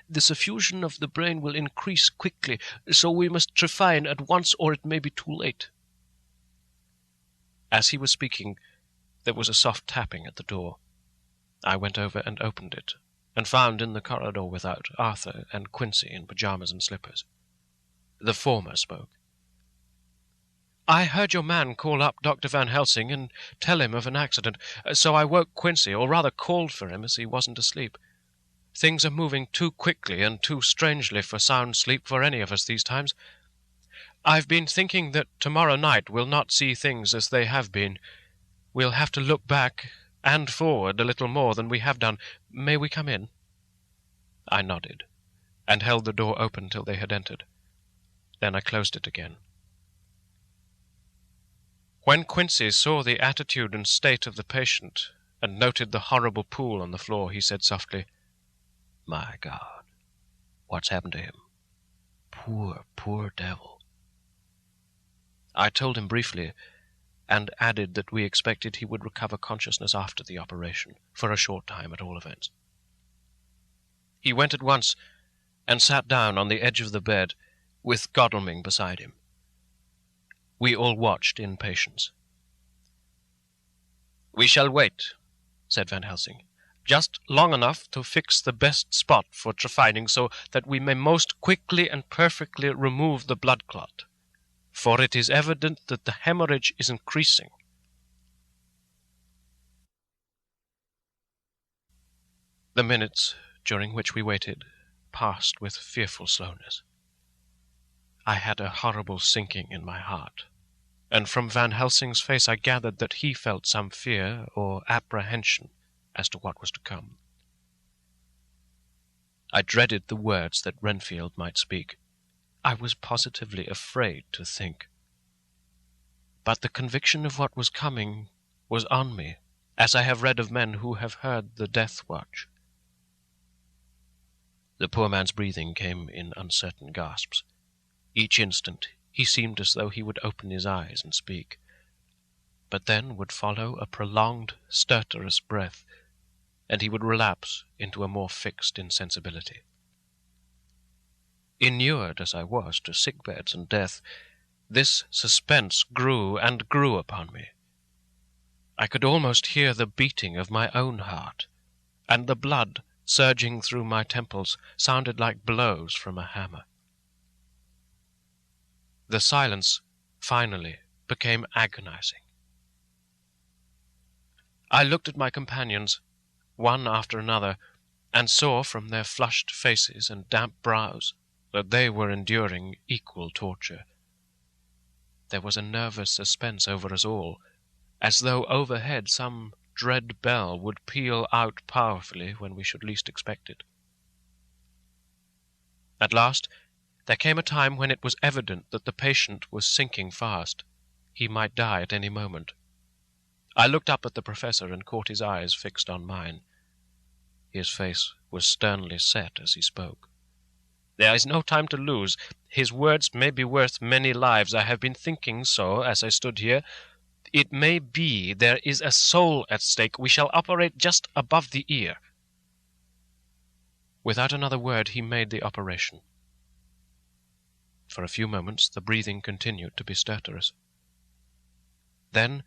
The suffusion of the brain will increase quickly, so we must trephine at once or it may be too late." As he was speaking, there was a soft tapping at the door. I went over and opened it, and found in the corridor without Arthur and Quincy in pyjamas and slippers. The former spoke. "I heard your man call up Dr. Van Helsing and tell him of an accident, so I woke Quincy, or rather called for him as he wasn't asleep. Things are moving too quickly and too strangely for sound sleep for any of us these times. I've been thinking that tomorrow night we'll not see things as they have been. We'll have to look back and forward a little more than we have done. May we come in?" I nodded, and held the door open till they had entered. Then I closed it again. When Quincy saw the attitude and state of the patient, and noted the horrible pool on the floor, he said softly, "My God, what's happened to him? Poor, poor devil." I told him briefly, and added that we expected he would recover consciousness after the operation, for a short time at all events. He went at once, and sat down on the edge of the bed, with Godalming beside him. We all watched in patience. "We shall wait," said Van Helsing, "just long enough to fix the best spot for trephining so that we may most quickly and perfectly remove the blood clot, for it is evident that the hemorrhage is increasing." The minutes during which we waited passed with fearful slowness. I had a horrible sinking in my heart, and from Van Helsing's face I gathered that he felt some fear or apprehension as to what was to come. I dreaded the words that Renfield might speak. I was positively afraid to think. But the conviction of what was coming was on me, as I have read of men who have heard the death watch. The poor man's breathing came in uncertain gasps. Each instant he seemed as though he would open his eyes and speak. But then would follow a prolonged, stertorous breath, and he would relapse into a more fixed insensibility. Inured as I was to sick-beds and death, this suspense grew and grew upon me. I could almost hear the beating of my own heart, and the blood surging through my temples sounded like blows from a hammer. The silence, finally, became agonizing. I looked at my companions, one after another, and saw from their flushed faces and damp brows that they were enduring equal torture. there was a nervous suspense over us all, as though overhead some dread bell would peal out powerfully when we should least expect it. At last there came a time when it was evident that the patient was sinking fast. He might die at any moment. I looked up at the professor and caught his eyes fixed on mine. His face was sternly set as he spoke. "There is no time to lose. His words may be worth many lives. I have been thinking so as I stood here. It may be there is a soul at stake. We shall operate just above the ear." Without another word he made the operation. For a few moments the breathing continued to be stertorous. Then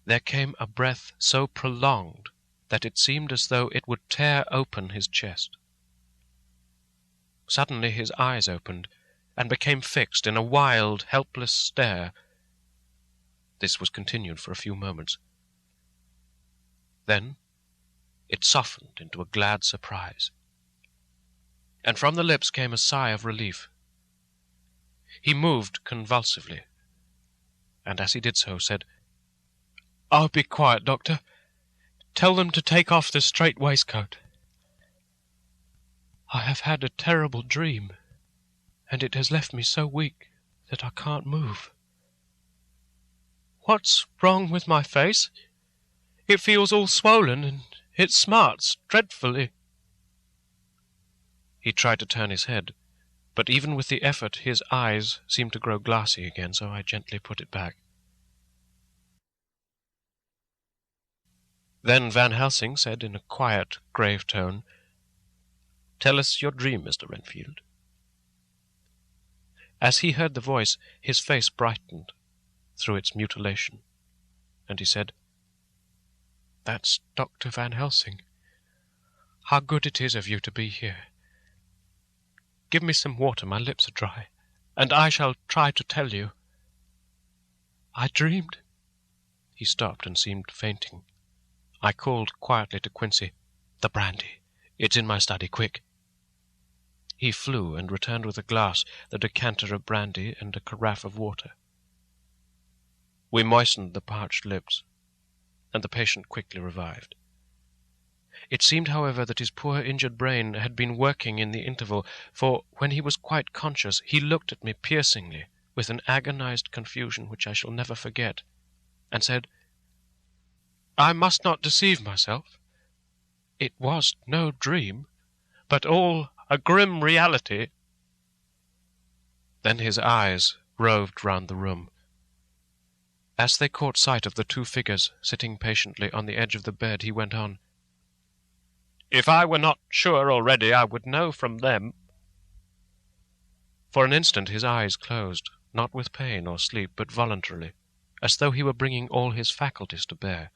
there came a breath so prolonged that it seemed as though it would tear open his chest. Suddenly his eyes opened and became fixed in a wild, helpless stare. This was continued for a few moments. Then it softened into a glad surprise, and from the lips came a sigh of relief. He moved convulsively, and as he did so said, "Oh, be quiet, Doctor. Tell them to take off this strait waistcoat. I have had a terrible dream, and it has left me so weak that I can't move." "What's wrong with my face? It feels all swollen, and it smarts dreadfully." He tried to turn his head, but even with the effort his eyes seemed to grow glassy again, so I gently put it back. Then Van Helsing said in a quiet, grave tone, "Tell us your dream, Mr. Renfield." As he heard the voice, his face brightened through its mutilation, and he said, "That's Dr. Van Helsing. How good it is of you to be here. Give me some water, my lips are dry, and I shall try to tell you. I dreamed—" He stopped and seemed fainting. I called quietly to Quincy, "The brandy. It's in my study, quick." He flew and returned with a glass, the decanter of brandy, and a carafe of water. We moistened the parched lips, and the patient quickly revived. It seemed, however, that his poor injured brain had been working in the interval, for when he was quite conscious he looked at me piercingly, with an agonized confusion which I shall never forget, and said, "I must not deceive myself. It was no dream, but all a grim reality." Then his eyes roved round the room. As they caught sight of the two figures sitting patiently on the edge of the bed, he went on, "If I were not sure already, I would know from them." For an instant his eyes closed, not with pain or sleep, but voluntarily, as though he were bringing all his faculties to bear.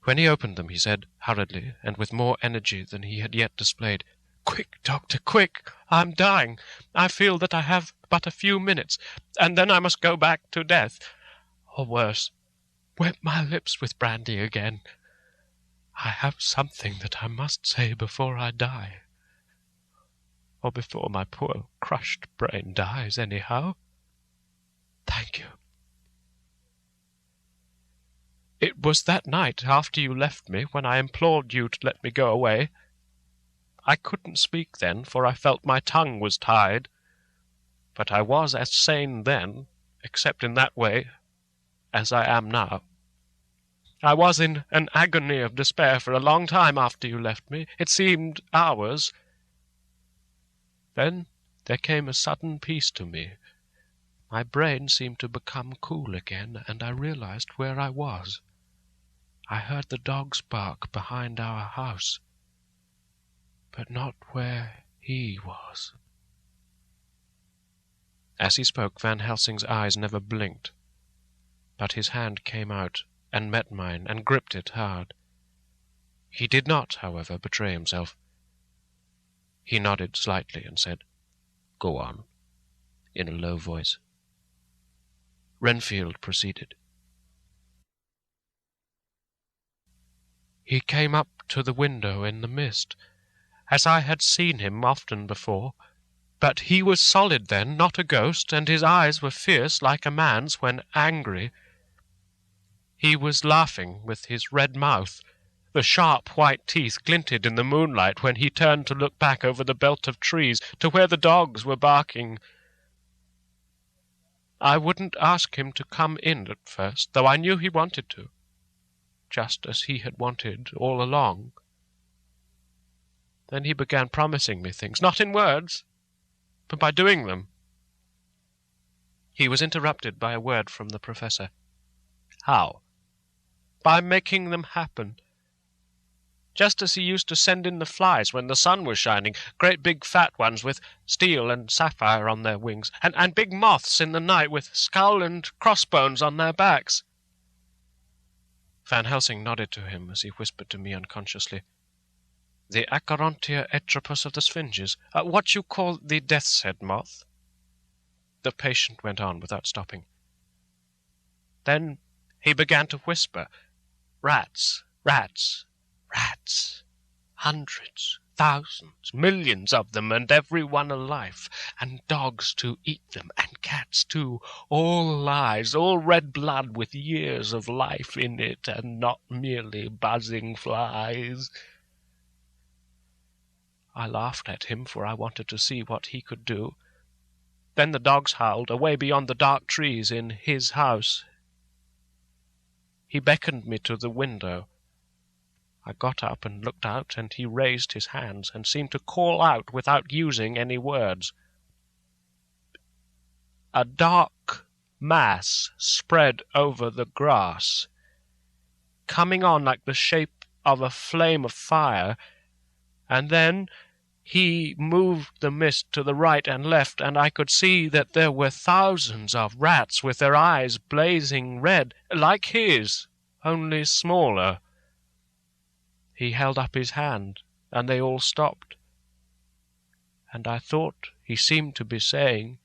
When he opened them, he said, hurriedly, and with more energy than he had yet displayed, "Quick, Doctor, quick! I am dying. I feel that I have but a few minutes, and then I must go back to death. Or worse, wet my lips with brandy again. I have something that I must say before I die. Or before my poor crushed brain dies, anyhow. Thank you. It was that night after you left me when I implored you to let me go away. I couldn't speak then, for I felt my tongue was tied. But I was as sane then, except in that way, as I am now. I was in an agony of despair for a long time after you left me. It seemed hours. Then there came a sudden peace to me. My brain seemed to become cool again, and I realized where I was. I heard the dogs bark behind our house, but not where he was." As he spoke, Van Helsing's eyes never blinked, but his hand came out and met mine and gripped it hard. He did not, however, betray himself. He nodded slightly and said, "Go on," in a low voice. Renfield proceeded. "He came up to the window in the mist, as I had seen him often before, But he was solid then, not a ghost, and his eyes were fierce like a man's when angry. He was laughing with his red mouth. The sharp white teeth glinted in the moonlight when he turned to look back over the belt of trees to where the dogs were barking. I wouldn't ask him to come in at first, though I knew he wanted to, just as he had wanted all along. Then he began promising me things, not in words, but by doing them. He was interrupted by a word from the professor. How? By making them happen. Just as he used to send in the flies when the sun was shining, great big fat ones with steel and sapphire on their wings, and big moths in the night with skull and crossbones on their backs. Van Helsing nodded to him as he whispered to me unconsciously. The Acherontia etripus of the Sphinges, what you call the death's head moth. The patient went on without stopping. Then he began to whisper, rats, rats, rats, hundreds, thousands, millions of them, and every one alive, and dogs to eat them, and cats too, all lives, all red blood with years of life in it, and not merely buzzing flies. I laughed at him, for I wanted to see what he could do. Then the dogs howled, away beyond the dark trees in his house. He beckoned me to the window. I got up and looked out, and he raised his hands and seemed to call out without using any words. A dark mass spread over the grass, coming on like the shape of a flame of fire, and then he moved the mist to the right and left, and I could see that there were thousands of rats with their eyes blazing red, like his, only smaller. He held up his hand, and they all stopped. And I thought he seemed to be saying,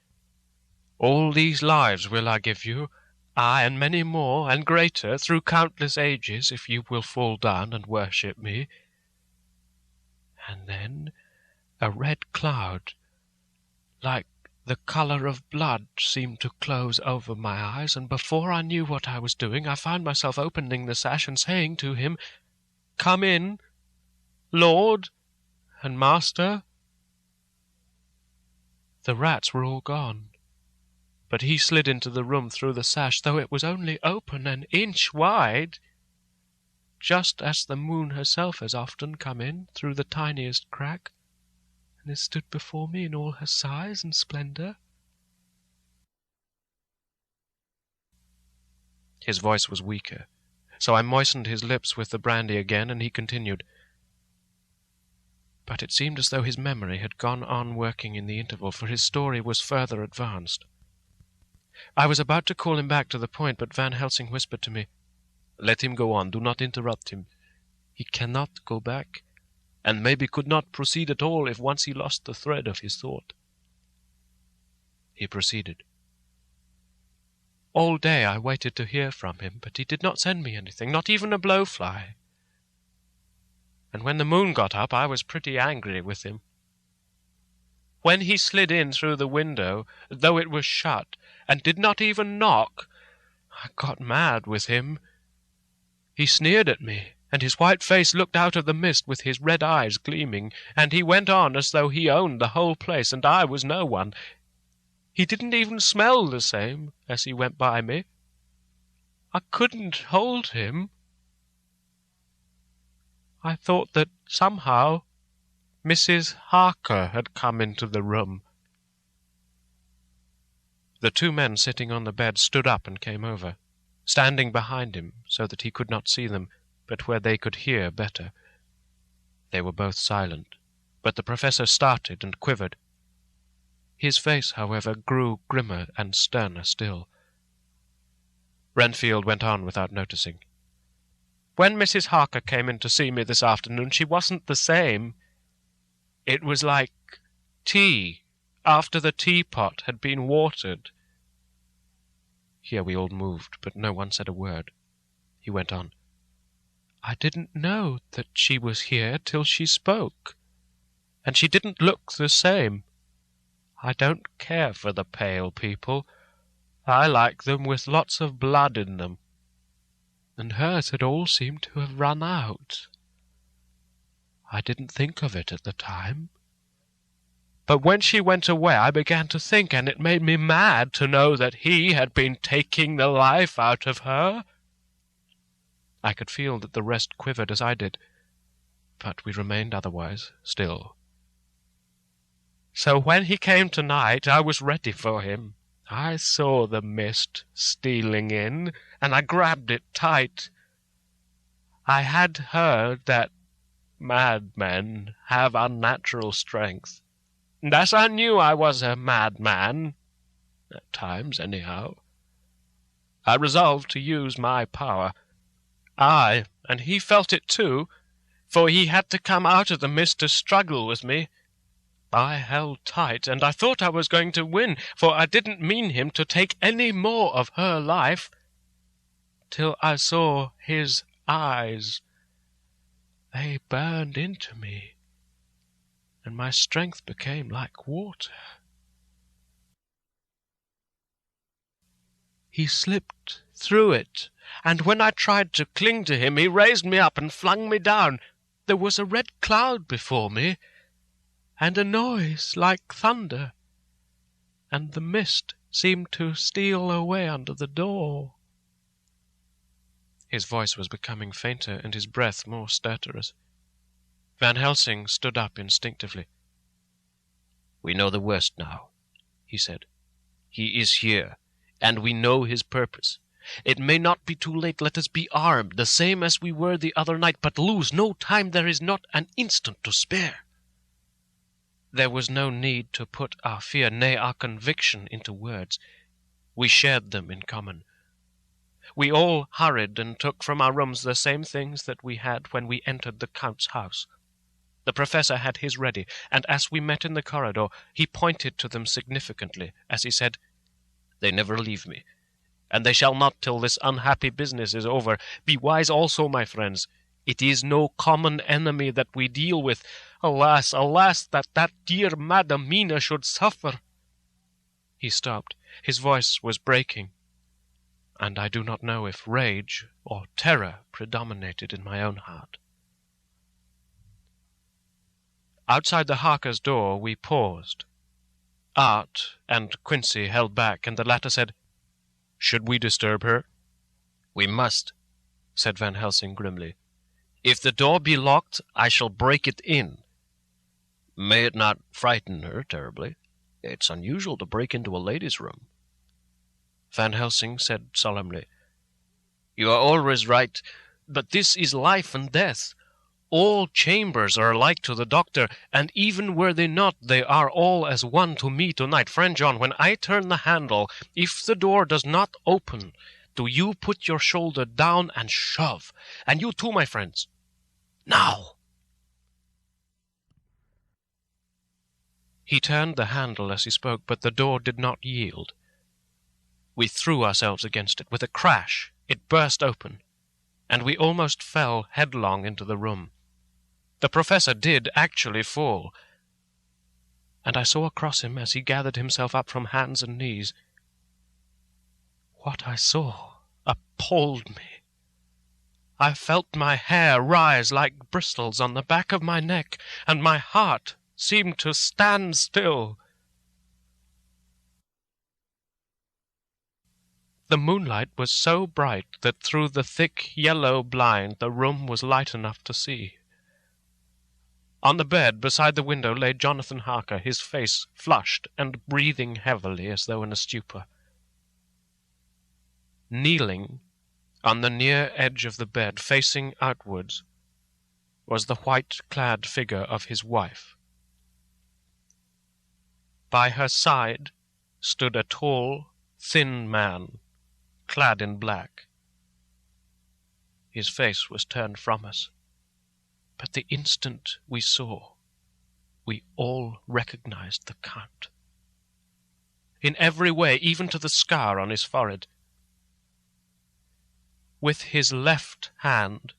All these lives will I give you, aye, and many more, and greater, through countless ages, if you will fall down and worship me. And then a red cloud, like the colour of blood, seemed to close over my eyes, and before I knew what I was doing, I found myself opening the sash and saying to him, Come in, Lord and Master. The rats were all gone, but he slid into the room through the sash, though it was only open an inch wide, just as the moon herself has often come in through the tiniest crack, and has stood before me in all her size and splendour. His voice was weaker, so I moistened his lips with the brandy again, and he continued. But it seemed as though his memory had gone on working in the interval, for his story was further advanced. I was about to call him back to the point, but Van Helsing whispered to me, Let him go on, do not interrupt him. He cannot go back, and maybe could not proceed at all if once he lost the thread of his thought. He proceeded. All day I waited to hear from him, but he did not send me anything, not even a blowfly. And when the moon got up, I was pretty angry with him. When he slid in through the window, though it was shut, and did not even knock, I got mad with him. He sneered at me, and his white face looked out of the mist with his red eyes gleaming, and he went on as though he owned the whole place, and I was no one. He didn't even smell the same as he went by me. I couldn't hold him. I thought that somehow Mrs. Harker had come into the room. The two men sitting on the bed stood up and came over, standing behind him so that he could not see them, but where they could hear better. They were both silent, but the professor started and quivered. His face, however, grew grimmer and sterner still. Renfield went on without noticing. When Mrs. Harker came in to see me this afternoon, she wasn't the same. It was like tea after the teapot had been watered. Here we all moved, but no one said a word. He went on. I didn't know that she was here till she spoke, and she didn't look the same. I don't care for the pale people. I like them with lots of blood in them. And hers had all seemed to have run out. I didn't think of it at the time. But when she went away I began to think, and it made me mad to know that he had been taking the life out of her. I could feel that the rest quivered as I did, but we remained otherwise still. So when he came tonight, I was ready for him. I saw the mist stealing in, and I grabbed it tight. I had heard that madmen have unnatural strength, and as I knew I was a madman, at times anyhow, I resolved to use my power. Aye, and he felt it too, for he had to come out of the mist to struggle with me. I held tight, and I thought I was going to win, for I didn't mean him to take any more of her life, till I saw his eyes. They burned into me, and my strength became like water. He slipped through it, and when I tried to cling to him, he raised me up and flung me down. There was a red cloud before me, and a noise like thunder, and the mist seemed to steal away under the door. His voice was becoming fainter, and his breath more stertorous. Van Helsing stood up instinctively. "We know the worst now," he said. "He is here, and we know his purpose. It may not be too late. Let us be armed, the same as we were the other night, but lose no time. There is not an instant to spare." There was no need to put our fear, nay, our conviction, into words. We shared them in common. We all hurried and took from our rooms the same things that we had when we entered the Count's house. The Professor had his ready, and as we met in the corridor, he pointed to them significantly, as he said, "They never leave me, and they shall not till this unhappy business is over. Be wise also, my friends. It is no common enemy that we deal with. Alas, alas, that dear Madam Mina should suffer." He stopped. His voice was breaking, and I do not know if rage or terror predominated in my own heart. Outside the Harkers' door we paused. Art and Quincy held back, and the latter said, "Should we disturb her?" "We must," said Van Helsing grimly. "If the door be locked, I shall break it in. May it not frighten her terribly? It's unusual to break into a lady's room." Van Helsing said solemnly, "You are always right, but this is life and death. All chambers are alike to the doctor, and even were they not, they are all as one to me tonight. Friend John, when I turn the handle, if the door does not open, do you put your shoulder down and shove. And you too, my friends. Now!" He turned the handle as he spoke, but the door did not yield. We threw ourselves against it. With a crash, it burst open, and we almost fell headlong into the room. The Professor did actually fall, and I saw across him as he gathered himself up from hands and knees. What I saw appalled me. I felt my hair rise like bristles on the back of my neck, and my heart seemed to stand still. The moonlight was so bright that through the thick yellow blind the room was light enough to see. On the bed beside the window lay Jonathan Harker, his face flushed and breathing heavily as though in a stupor. Kneeling on the near edge of the bed, facing outwards, was the white-clad figure of his wife. By her side stood a tall, thin man, clad in black. His face was turned from us, but the instant we saw, we all recognized the Count. In every way, even to the scar on his forehead. With his left hand,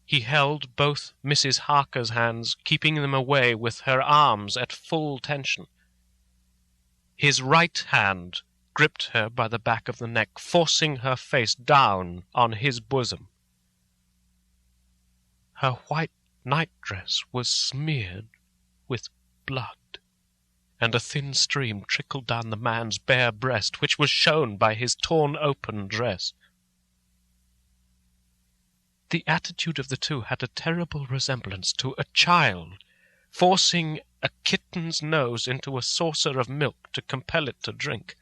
he held both Mrs. Harker's hands, keeping them away with her arms at full tension. His right hand gripped her by the back of the neck, forcing her face down on his bosom. Her white nightdress was smeared with blood, and a thin stream trickled down the man's bare breast, which was shown by his torn-open dress. The attitude of the two had a terrible resemblance to a child forcing a kitten's nose into a saucer of milk to compel it to drink.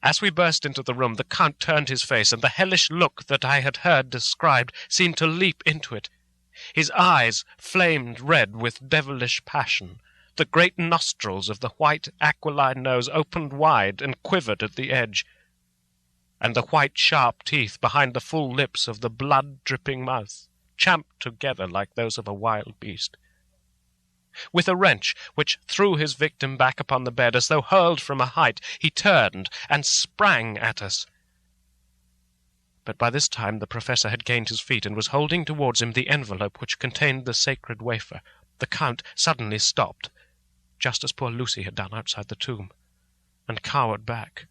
As we burst into the room, the Count turned his face, and the hellish look that I had heard described seemed to leap into it. His eyes flamed red with devilish passion. The great nostrils of the white aquiline nose opened wide and quivered at the edge, and the white sharp teeth behind the full lips of the blood-dripping mouth champed together like those of a wild beast. With a wrench which threw his victim back upon the bed as though hurled from a height, he turned and sprang at us. But by this time the Professor had gained his feet and was holding towards him the envelope which contained the sacred wafer. The Count suddenly stopped, just as poor Lucy had done outside the tomb, and cowered back.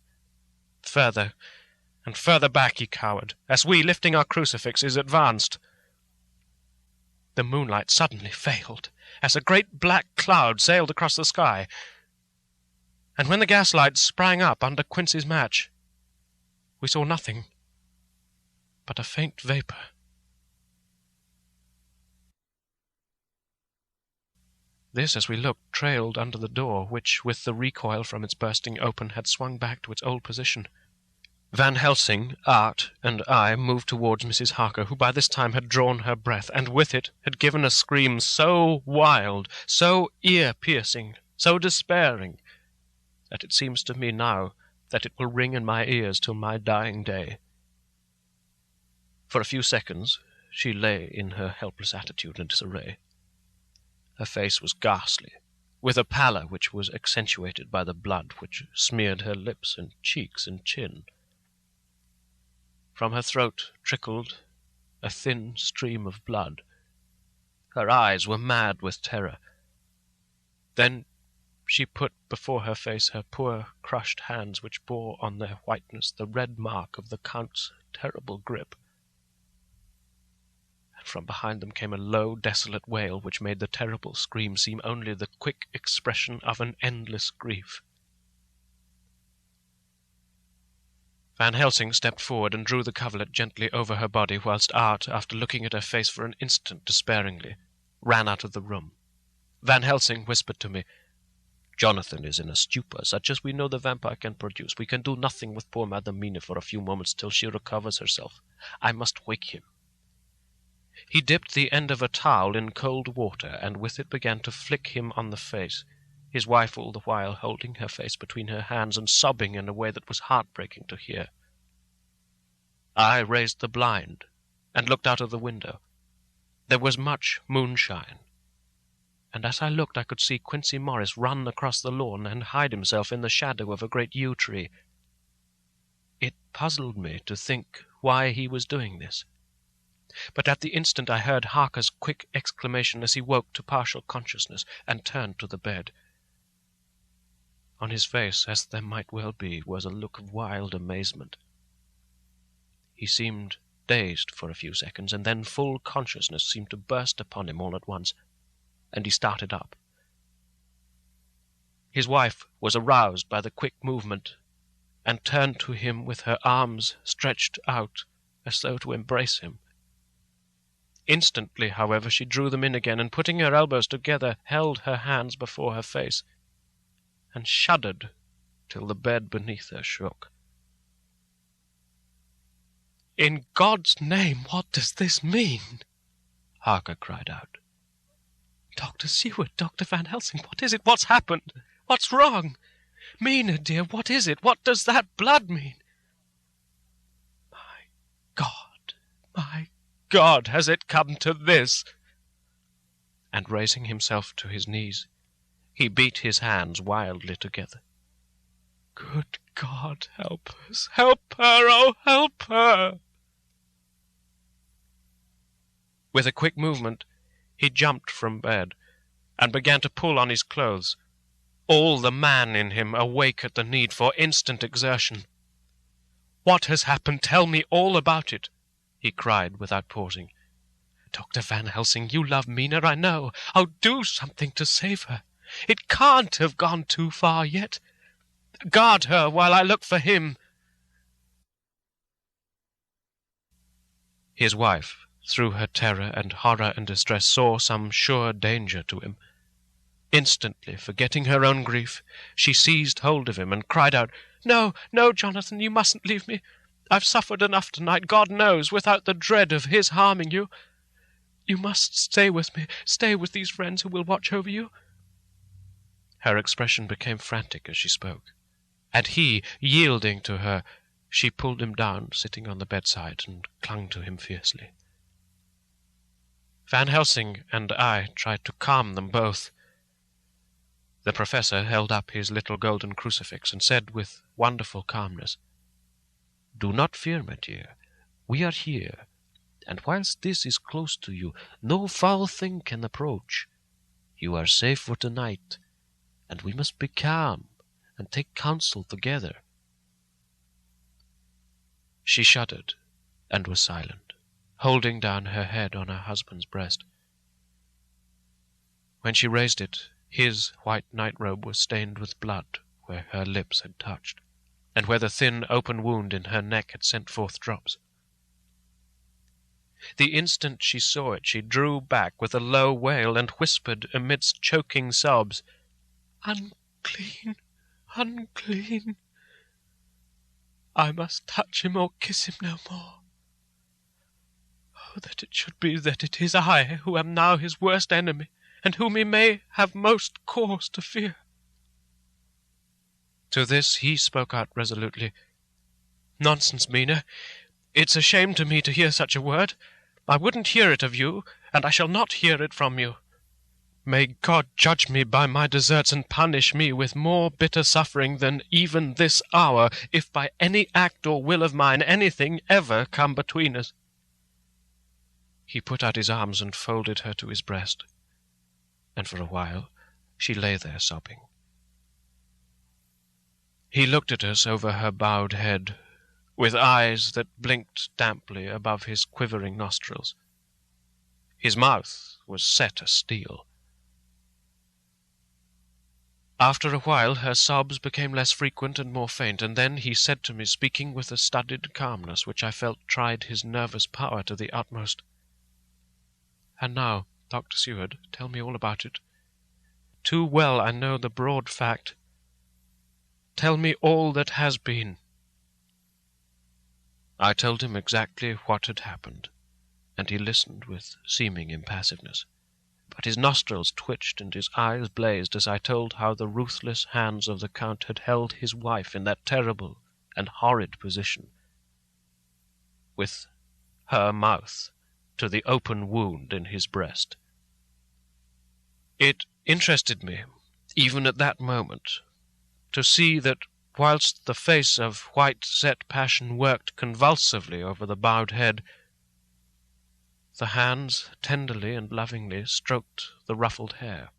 Further and further back he cowered, as we, lifting our crucifixes, advanced. The moonlight suddenly failed, as a great black cloud sailed across the sky, and when the gaslight sprang up under Quincy's match, we saw nothing but a faint vapour. This, as we looked, trailed under the door, which, with the recoil from its bursting open, had swung back to its old position. Van Helsing, Art, and I moved towards Mrs. Harker, who by this time had drawn her breath, and with it had given a scream so wild, so ear-piercing, so despairing, that it seems to me now that it will ring in my ears till my dying day. For a few seconds she lay in her helpless attitude and disarray. Her face was ghastly, with a pallor which was accentuated by the blood which smeared her lips and cheeks and chin. From her throat trickled a thin stream of blood. Her eyes were mad with terror. Then she put before her face her poor crushed hands, which bore on their whiteness the red mark of the Count's terrible grip. And from behind them came a low, desolate wail, which made the terrible scream seem only the quick expression of an endless grief. Van Helsing stepped forward and drew the coverlet gently over her body, whilst Art, after looking at her face for an instant despairingly, ran out of the room. Van Helsing whispered to me, "Jonathan is in a stupor, such as we know the vampire can produce. We can do nothing with poor Madame Mina for a few moments till she recovers herself. I must wake him." He dipped the end of a towel in cold water, and with it began to flick him on the face, his wife all the while holding her face between her hands and sobbing in a way that was heartbreaking to hear. I raised the blind and looked out of the window. There was much moonshine, and as I looked I could see Quincy Morris run across the lawn and hide himself in the shadow of a great yew tree. It puzzled me to think why he was doing this. But at the instant I heard Harker's quick exclamation as he woke to partial consciousness and turned to the bed. On his face, as there might well be, was a look of wild amazement. He seemed dazed for a few seconds, and then full consciousness seemed to burst upon him all at once, and he started up. His wife was aroused by the quick movement, and turned to him with her arms stretched out as though to embrace him. Instantly, however, she drew them in again, and putting her elbows together, held her hands before her face, and shuddered till the bed beneath her shook. "In God's name, what does this mean?" Harker cried out. "Dr. Seward, Dr. Van Helsing, what is it? What's happened? What's wrong? Mina, dear, what is it? What does that blood mean? My God, has it come to this?" And raising himself to his knees, he beat his hands wildly together. "Good God, help us! Help her! Oh, help her!" With a quick movement, he jumped from bed and began to pull on his clothes. all the man in him awake at the need for instant exertion. "What has happened? Tell me all about it," he cried without pausing. "Dr. Van Helsing, you love Mina, I know. Oh, do something to save her. It can't have gone too far yet. Guard her while I look for him." His wife, through her terror and horror and distress, saw some sure danger to him. Instantly, forgetting her own grief, she seized hold of him and cried out, "No, no, Jonathan, you mustn't leave me. I've suffered enough tonight, God knows, without the dread of his harming you. You must stay with me, stay with these friends who will watch over you." Her expression became frantic as she spoke, and he, yielding to her, she pulled him down, sitting on the bedside, and clung to him fiercely. Van Helsing and I tried to calm them both. The professor held up his little golden crucifix and said with wonderful calmness, "Do not fear, my dear. We are here, and whilst this is close to you, no foul thing can approach. You are safe for tonight, and we must be calm and take counsel together." She shuddered and was silent, holding down her head on her husband's breast. When she raised it, his white nightrobe was stained with blood where her lips had touched, and where the thin open wound in her neck had sent forth drops. The instant she saw it, she drew back with a low wail and whispered amidst choking sobs, "Unclean, unclean. I must touch him or kiss him no more. Oh, that it should be that it is I who am now his worst enemy, and whom he may have most cause to fear." To this he spoke out resolutely, "Nonsense, Mina. It's a shame to me to hear such a word. I wouldn't hear it of you, and I shall not hear it from you. May God judge me by my deserts and punish me with more bitter suffering than even this hour, if by any act or will of mine anything ever come between us." He put out his arms and folded her to his breast, and for a while she lay there sobbing. He looked at us over her bowed head, with eyes that blinked damply above his quivering nostrils. His mouth was set as steel. After a while her sobs became less frequent and more faint, and then he said to me, speaking with a studied calmness which I felt tried his nervous power to the utmost, "And now, Dr. Seward, tell me all about it. Too well I know the broad fact. Tell me all that has been." I told him exactly what had happened, and he listened with seeming impassiveness. But his nostrils twitched and his eyes blazed as I told how the ruthless hands of the Count had held his wife in that terrible and horrid position, with her mouth to the open wound in his breast. It interested me, even at that moment, to see that whilst the face of white-set passion worked convulsively over the bowed head, the hands tenderly and lovingly stroked the ruffled hair.